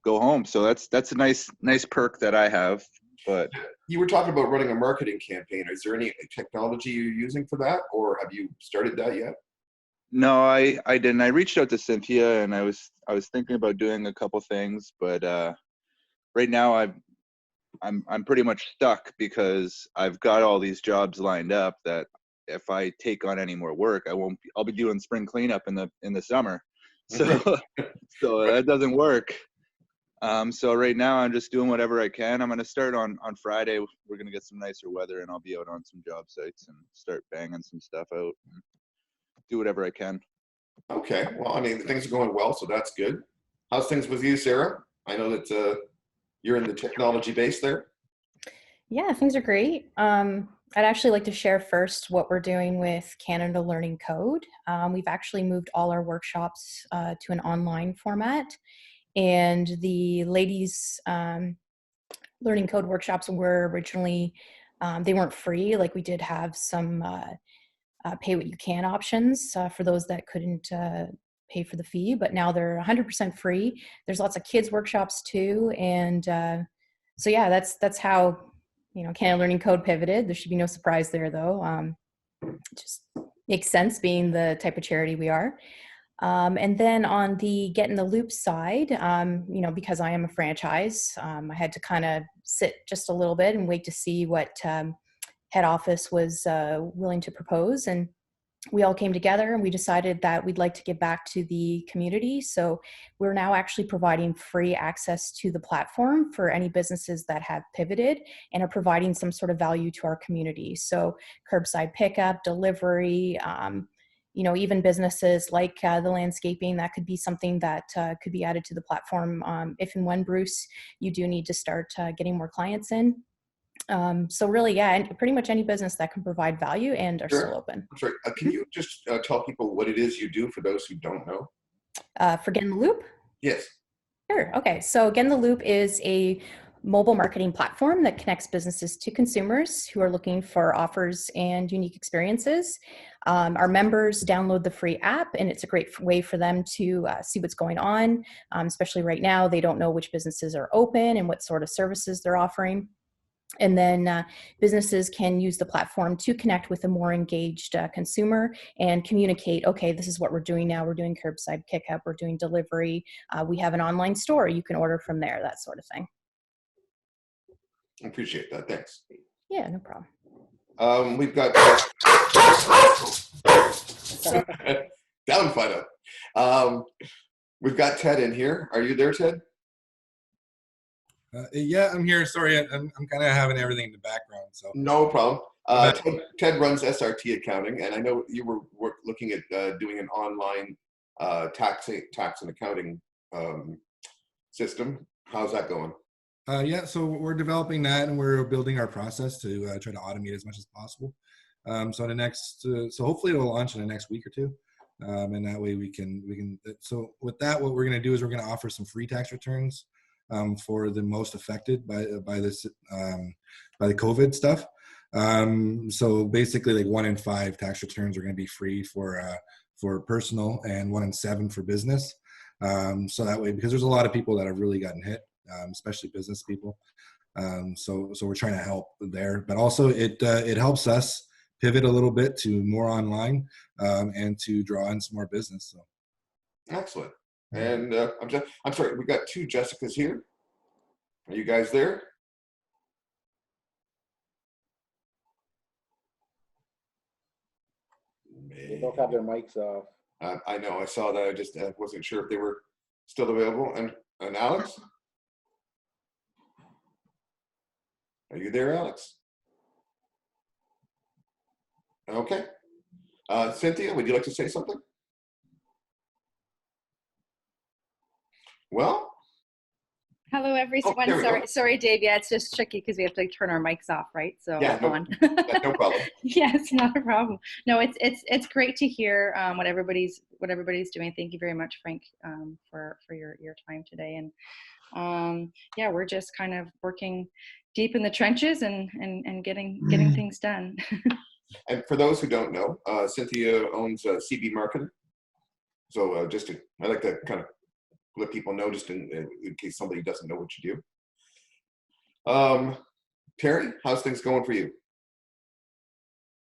go home. So that's a nice perk that I have. But you were talking about running a marketing campaign. Is there any technology you're using for that, or have you started that yet? no, I didn't. I reached out to Cynthia, and I was thinking about doing a couple things, but right now I'm pretty much stuck because I've got all these jobs lined up that if I take on any more work, I'll be doing spring cleanup in the summer. So so that doesn't work. So right now I'm just doing whatever I can. I'm going to start on Friday. We're going to get some nicer weather and I'll be out on some job sites and start banging some stuff out and do whatever I can. Okay. Well, I mean, things are going well, so that's good. How's things with you, Sarah? I know that you're in the technology base there. Yeah, things are great. I'd actually like to share first what we're doing with Canada Learning Code. We've actually moved all our workshops to an online format. And the ladies' learning code workshops were originally, they weren't free. Like we did have some pay what you can options for those that couldn't pay for the fee, but now they're 100% free. There's lots of kids workshops too. And so yeah, that's how, Canada Learning Code pivoted. There should be no surprise there though. It just makes sense being the type of charity we are. And then on the Get in the Loop side, because I am a franchise, I had to kind of sit just a little bit and wait to see what head office was willing to propose. And we all came together and we decided that we'd like to give back to the community. So we're now actually providing free access to the platform for any businesses that have pivoted and are providing some sort of value to our community. So curbside pickup, delivery, even businesses like the landscaping, that could be something that could be added to the platform if and when, Bruce, you do need to start getting more clients in. So really, yeah, and pretty much any business that can provide value and are still open. That's right. Can you just tell people what it is you do for those who don't know? For Get in the Loop? Yes. Sure. Okay. So Get in the Loop is a mobile marketing platform that connects businesses to consumers who are looking for offers and unique experiences. Our members download the free app, and it's a great way for them to see what's going on, especially right now. They don't know which businesses are open and what sort of services they're offering. And then businesses can use the platform to connect with a more engaged consumer and communicate, okay, this is what we're doing now. We're doing curbside pickup. We're doing delivery. We have an online store. You can order from there, that sort of thing. I appreciate that. Thanks. Yeah, no problem. We've got down, Fido. We've got Ted in here. Are you there, Ted? Yeah, I'm here. Sorry, I'm kind of having everything in the background. So No problem. Ted runs SRT accounting, and I know you were looking at doing an online tax and accounting system. How's that going? yeah, so we're developing that, and we're building our process to try to automate as much as possible. So the next, so hopefully it'll launch in the next week or two, and that way we can. So with that, what we're going to do is we're going to offer some free tax returns for the most affected by this by the COVID stuff. So basically, like 1 in 5 tax returns are going to be free for personal, and 1 in 7 for business. So that way, because there's a lot of people that have really gotten hit, especially business people. So we're trying to help there, but also it helps us pivot a little bit to more online and to draw in some more business. So excellent. And I'm sorry, we got 2 Jessicas here. Are you guys there? They both have their mics off. I know, I saw that. I just wasn't sure if they were still available. And Alex? Are you there, Alex? Okay. Cynthia, would you like to say something? Well. Hello, everyone. Sorry, Dave. Yeah, it's just tricky because we have to turn our mics off, right? So yeah, no problem. Yes, not a problem. No, it's great to hear what everybody's doing. Thank you very much, Frank, for your time today. And yeah, we're just kind of working deep in the trenches and getting things done. And for those who don't know, Cynthia owns CB Marketing. So I like to kind of let people know, just in case somebody doesn't know what you do. Terry, how's things going for you?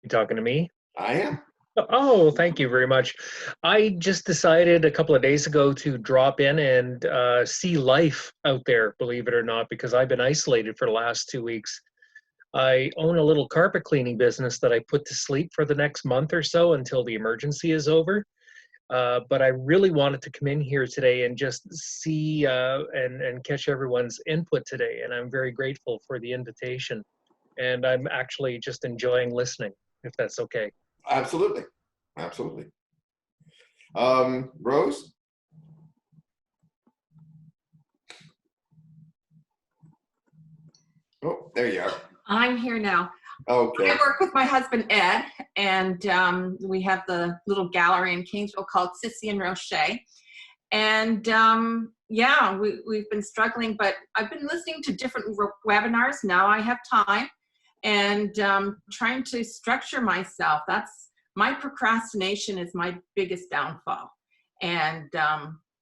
You talking to me? I am. Oh, thank you very much. I just decided a couple of days ago to drop in and see life out there, believe it or not, because I've been isolated for the last 2 weeks. I own a little carpet cleaning business that I put to sleep for the next month or so until the emergency is over. But I really wanted to come in here today and just see and catch everyone's input today. And I'm very grateful for the invitation. And I'm actually just enjoying listening, if that's okay. Absolutely. Absolutely. Rose? Oh, there you are. I'm here now. Okay. I work with my husband, Ed, and we have the little gallery in Kingsville called Sissy and Rocher. And yeah, we've been struggling, but I've been listening to different webinars. Now I have time and trying to structure myself. My procrastination is my biggest downfall. And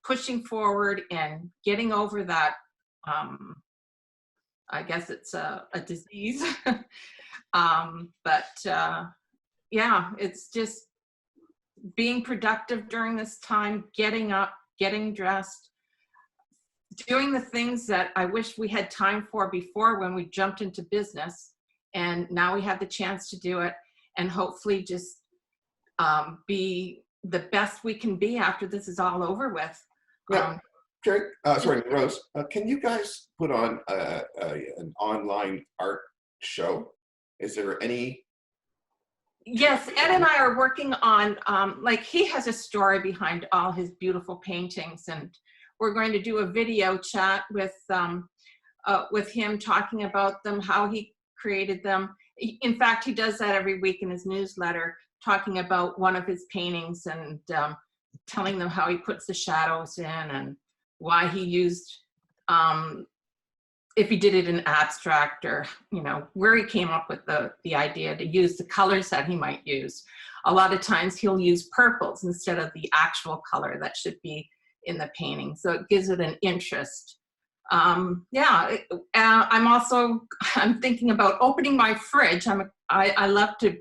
pushing forward and getting over that, I guess it's a disease. Yeah, it's just being productive during this time, getting up, getting dressed, doing the things that I wish we had time for before when we jumped into business. And now we have the chance to do it and hopefully just be the best we can be after this is all over with. Yeah. Sorry, Rose, can you guys put on an online art show? Is there any? Yes, Ed and I are working on, like he has a story behind all his beautiful paintings, and we're going to do a video chat with him talking about them, how he created them. In fact, he does that every week in his newsletter, talking about one of his paintings and telling them how he puts the shadows in and why he used, if he did it in abstract, or where he came up with the idea to use the colors that he might use. A lot of times he'll use purples instead of the actual color that should be in the painting, so it gives it an interest. Yeah, I'm thinking about opening my fridge. I love to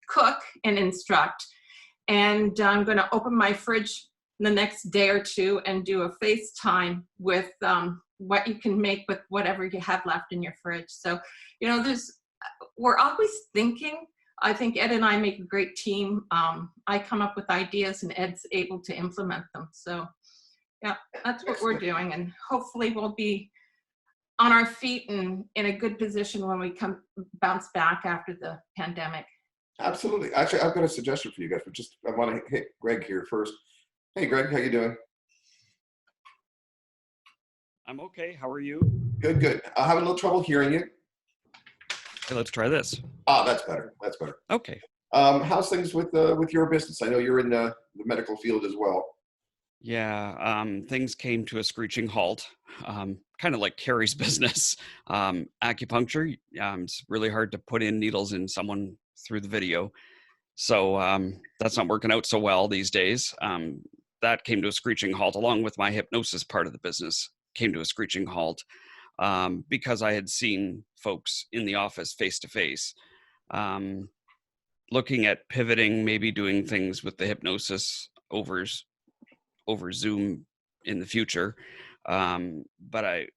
cook and instruct, and I'm going to open my fridge the next day or two and do a FaceTime with what you can make with whatever you have left in your fridge. So, there's we're always thinking. I think Ed and I make a great team. I come up with ideas and Ed's able to implement them. So yeah, that's what we're doing. And hopefully we'll be on our feet and in a good position when we bounce back after the pandemic. Absolutely. Actually, I've got a suggestion for you guys, but just I want to hit Greg here first. Hey, Greg, how you doing? I'm okay. How are you? Good, good. I'm having a little trouble hearing you. Hey, let's try this. Ah, that's better. That's better. Okay. How's things with your business? I know you're in the medical field as well. Yeah, things came to a screeching halt, kind of like Carrie's business. Acupuncture, it's really hard to put in needles in someone through the video. So that's not working out so well these days. That came to a screeching halt, along with my hypnosis part of the business came to a screeching halt because I had seen folks in the office face to face. Looking at pivoting, maybe doing things with the hypnosis over Zoom in the future. But I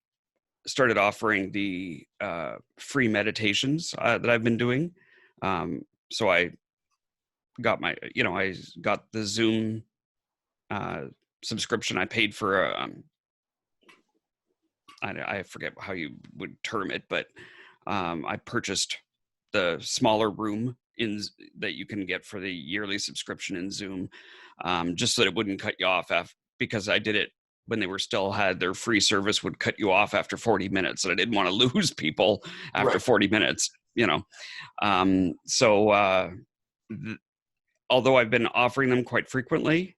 started offering the free meditations that I've been doing. So I got I got the Zoom subscription. I paid for I forget how you would term it, but I purchased the smaller room that you can get for the yearly subscription in Zoom, just so that it wouldn't cut you off because I did it when they were still had their free service would cut you off after 40 minutes. And I didn't want to lose people after 40 minutes, although I've been offering them quite frequently,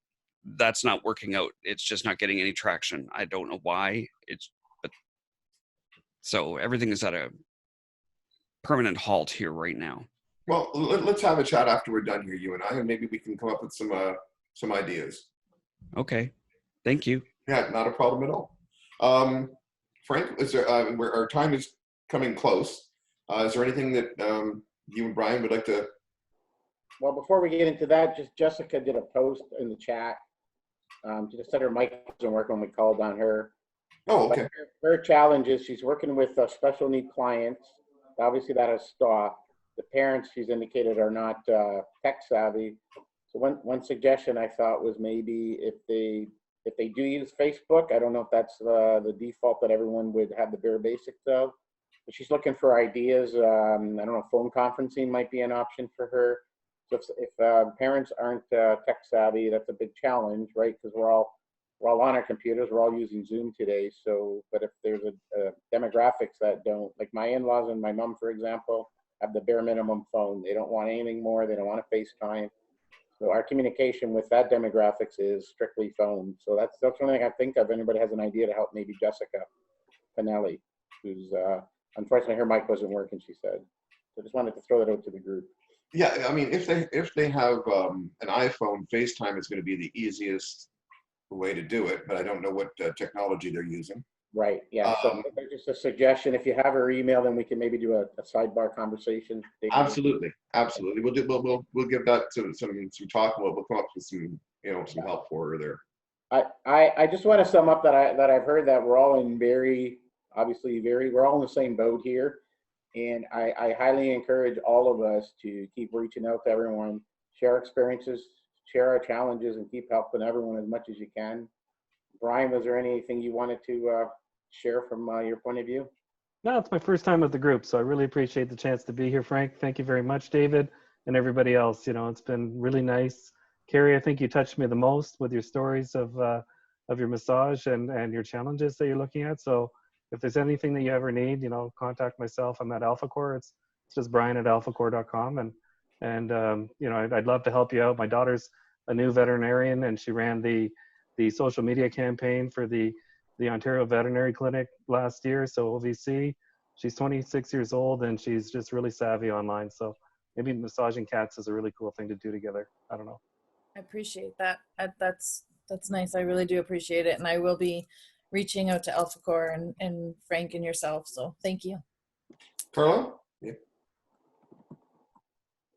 that's not working out. It's just not getting any traction. I don't know why. So everything is at a permanent halt here right now. Well, let's have a chat after we're done here, you and I, and maybe we can come up with some ideas. Okay, thank you. Yeah, not a problem at all. Frank, is there? Our time is coming close. Is there anything that you and Brian would like to? Well, before we get into that, just Jessica did a post in the chat. She just said her mic wasn't working when we called on her. Oh, okay. Her challenge is she's working with special need clients. Obviously, that has stopped. The parents, she's indicated, are not tech savvy. So one suggestion I thought was maybe if they do use Facebook, I don't know if that's the default that everyone would have the bare basics of, but she's looking for ideas. I don't know, phone conferencing might be an option for her. So if parents aren't tech savvy, that's a big challenge, right? Because we're all on our computers, we're all using Zoom today. So, but if there's a demographics that don't, like my in-laws and my mom, for example, have the bare minimum phone. They don't want anything more. They don't want to FaceTime. So our communication with that demographics is strictly phone. So that's one thing I think of. Anybody has an idea to help, maybe Jessica Pinelli, who's unfortunately her mic wasn't working, she said. So just wanted to throw that out to the group. Yeah, I mean, if they have an iPhone, FaceTime is going to be the easiest way to do it, but I don't know what technology they're using. Right. Yeah. So just a suggestion. If you have her email, then we can maybe do a sidebar conversation. Absolutely. We'll give that some talk. We'll come up with some help for her there. I just want to sum up that I've heard that we're all in we're all in the same boat here, and I highly encourage all of us to keep reaching out to everyone, share experiences, share our challenges, and keep helping everyone as much as you can. Brian, was there anything you wanted to share from your point of view? No, it's my first time with the group, so I really appreciate the chance to be here, Frank. Thank you very much, David, and everybody else. It's been really nice. Carrie, I think you touched me the most with your stories of your massage and your challenges that you're looking at. So if there's anything that you ever need, contact myself. I'm at AlphaCore. It's just brian@alphacore.com, and I'd love to help you out. My daughter's a new veterinarian, and she ran the social media campaign for the Ontario Veterinary Clinic last year, so OVC. She's 26 years old, and she's just really savvy online. So maybe massaging cats is a really cool thing to do together. I don't know. I appreciate that. That's nice. I really do appreciate it, and I will be reaching out to AlphaCore and Frank and yourself. So thank you. Carla? Yeah.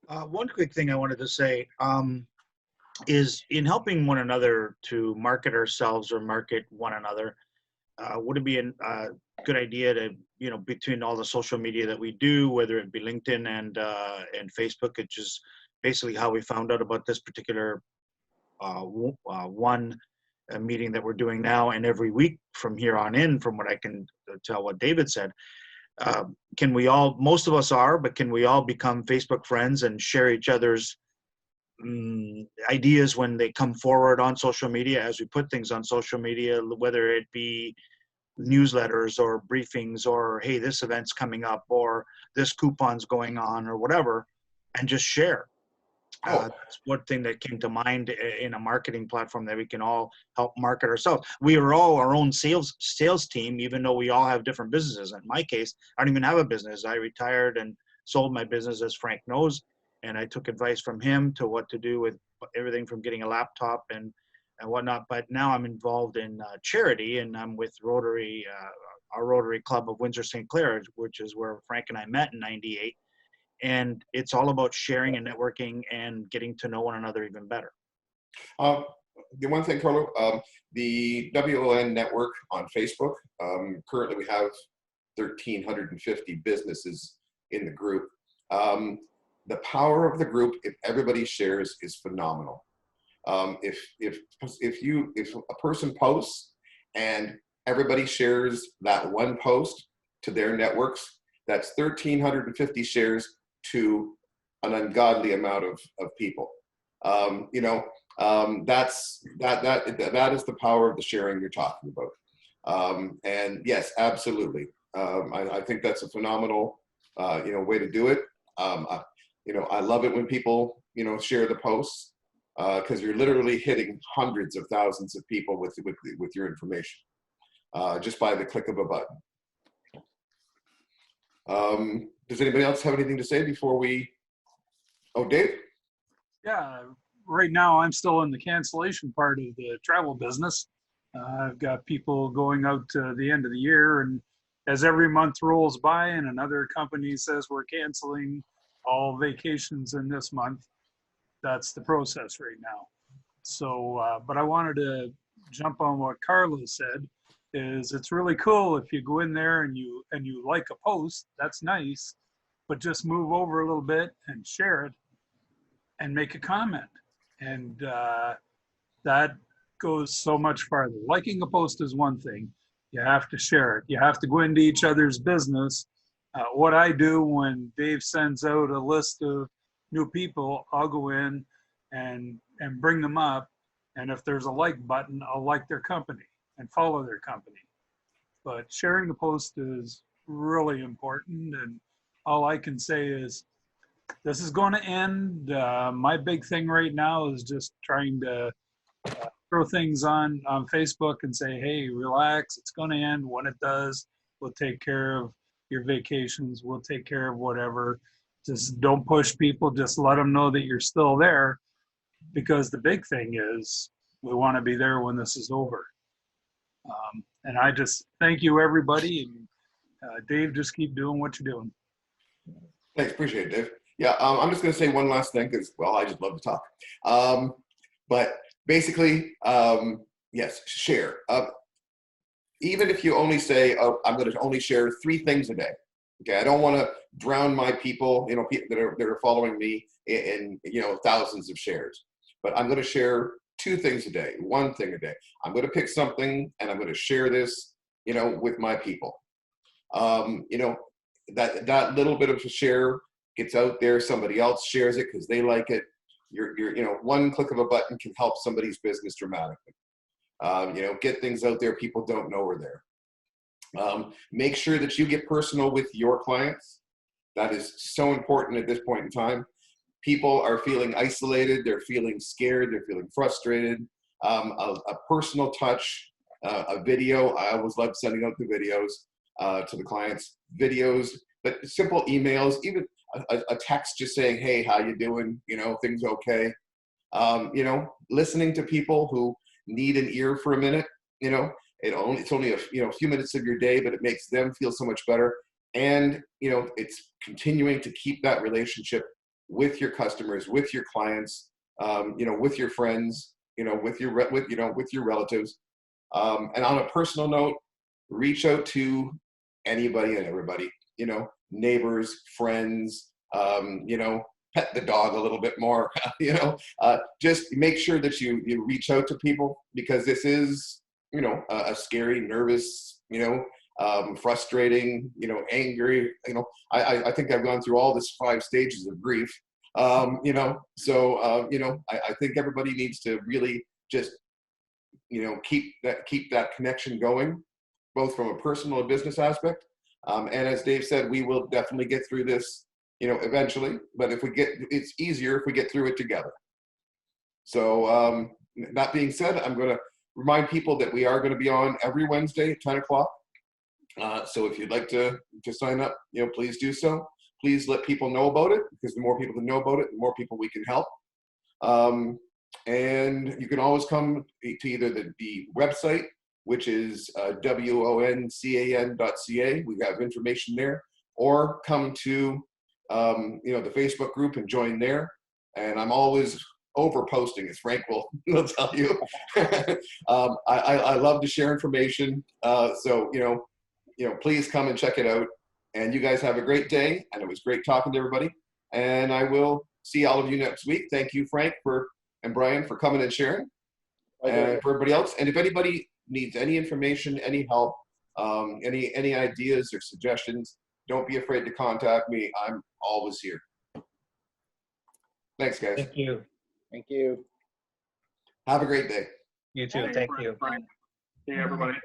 One quick thing I wanted to say is in helping one another to market ourselves or market one another, would it be good idea to, between all the social media that we do, whether it be LinkedIn and Facebook, which is basically how we found out about this particular one meeting that we're doing now, and every week from here on in, from what I can tell what David said. Can we all, most of us are, but can we all become Facebook friends and share each other's ideas when they come forward on social media, as we put things on social media, whether it be newsletters or briefings, or hey, this event's coming up, or this coupon's going on, or whatever, and just share. That's one thing that came to mind in a marketing platform, that we can all help market ourselves. We are all our own sales team, even though we all have different businesses. In my case, I don't even have a business. I retired and sold my business, as Frank knows, and I took advice from him to what to do with everything from getting a laptop and whatnot. But now I'm involved in charity, and I'm with Rotary, our Rotary Club of Windsor St. Clair, which is where Frank and I met in '98. And it's all about sharing and networking and getting to know one another even better. The one thing, Carlo, the W.O.N network on Facebook, currently we have 1,350 businesses in the group. The power of the group, if everybody shares, is phenomenal. If a person posts and everybody shares that one post to their networks, that's 1,350 shares to an ungodly amount of people. That is the power of the sharing you're talking about. And yes, absolutely. I think that's a phenomenal, way to do it. I love it when people, share the posts, because you're literally hitting hundreds of thousands of people with your information, just by the click of a button. Does anybody else have anything to say before we? Oh, Dave? Yeah, right now I'm still in the cancellation part of the travel business. I've got people going out to the end of the year, and as every month rolls by and another company says we're canceling all vacations in this month, that's the process right now. So, but I wanted to jump on what Carlos said. Is it's really cool if you go in there and you like a post, that's nice, but just move over a little bit and share it and make a comment. And that goes so much farther. Liking a post is one thing. You have to share it. You have to go into each other's business. What I do when Dave sends out a list of new people, I'll go in and bring them up. And if there's a like button, I'll like their company and follow their company. But sharing the post is really important. And all I can say is this is going to end. My big thing right now is just trying to throw things on Facebook and say, hey, relax, it's going to end. When it does, we'll take care of your vacations. We'll take care of whatever. Just don't push people. Just let them know that you're still there, because the big thing is we want to be there when this is over. And I just thank you, everybody. And Dave, just keep doing what you're doing. Thanks, appreciate it, Dave. Yeah, I'm just going to say one last thing because, well, I just love to talk. But basically, yes, share. Even if you only say, oh, I'm going to only share 3 things a day. Okay, I don't want to drown my people, people that are following me in thousands of shares. But I'm going to share 2 things a day, 1 thing a day. I'm going to pick something and I'm going to share this, with my people. That little bit of a share gets out there. Somebody else shares it because they like it. One click of a button can help somebody's business dramatically. Get things out there people don't know are there. Make sure that you get personal with your clients. That is so important at this point in time. People are feeling isolated. They're feeling scared. They're feeling frustrated. A personal touch, a video. I always love sending out the videos to the clients. Videos, but simple emails, even a text just saying, hey, how you doing? Things okay. Listening to people who need an ear for a minute. It's only a few minutes of your day, but it makes them feel so much better. And it's continuing to keep that relationship with your customers, with your clients, with your friends, with your relatives. And on a personal note, reach out to anybody and everybody, you know, neighbors, friends, you know, pet the dog a little bit more, you know, just make sure that you reach out to people, because this is, you know, a scary, nervous, you know, frustrating, you know, angry, you know, I think I've gone through all this 5 stages of grief, you know, so, you know, I think everybody needs to really just, you know, keep that connection going, both from a personal and business aspect. And as Dave said, we will definitely get through this, you know, eventually, but it's easier if we get through it together. So that being said, I'm going to remind people that we are going to be on every Wednesday at 10 o'clock. So if you'd like to sign up, you know, please do so. Please let people know about it, because the more people that know about it, the more people we can help. And you can always come to either the website, which is WONCAN.ca. We have information there, or come to you know, the Facebook group and join there. And I'm always over posting, as Frank will tell you. I love to share information. So you know, please come and check it out. And you guys have a great day. And it was great talking to everybody. And I will see all of you next week. Thank you, Frank, and Brian, for coming and sharing. And for everybody else. And if anybody needs any information, any help, any ideas or suggestions, don't be afraid to contact me. I'm always here. Thanks, guys. Thank you. Thank you. Have a great day. You too. Thank you. See everybody.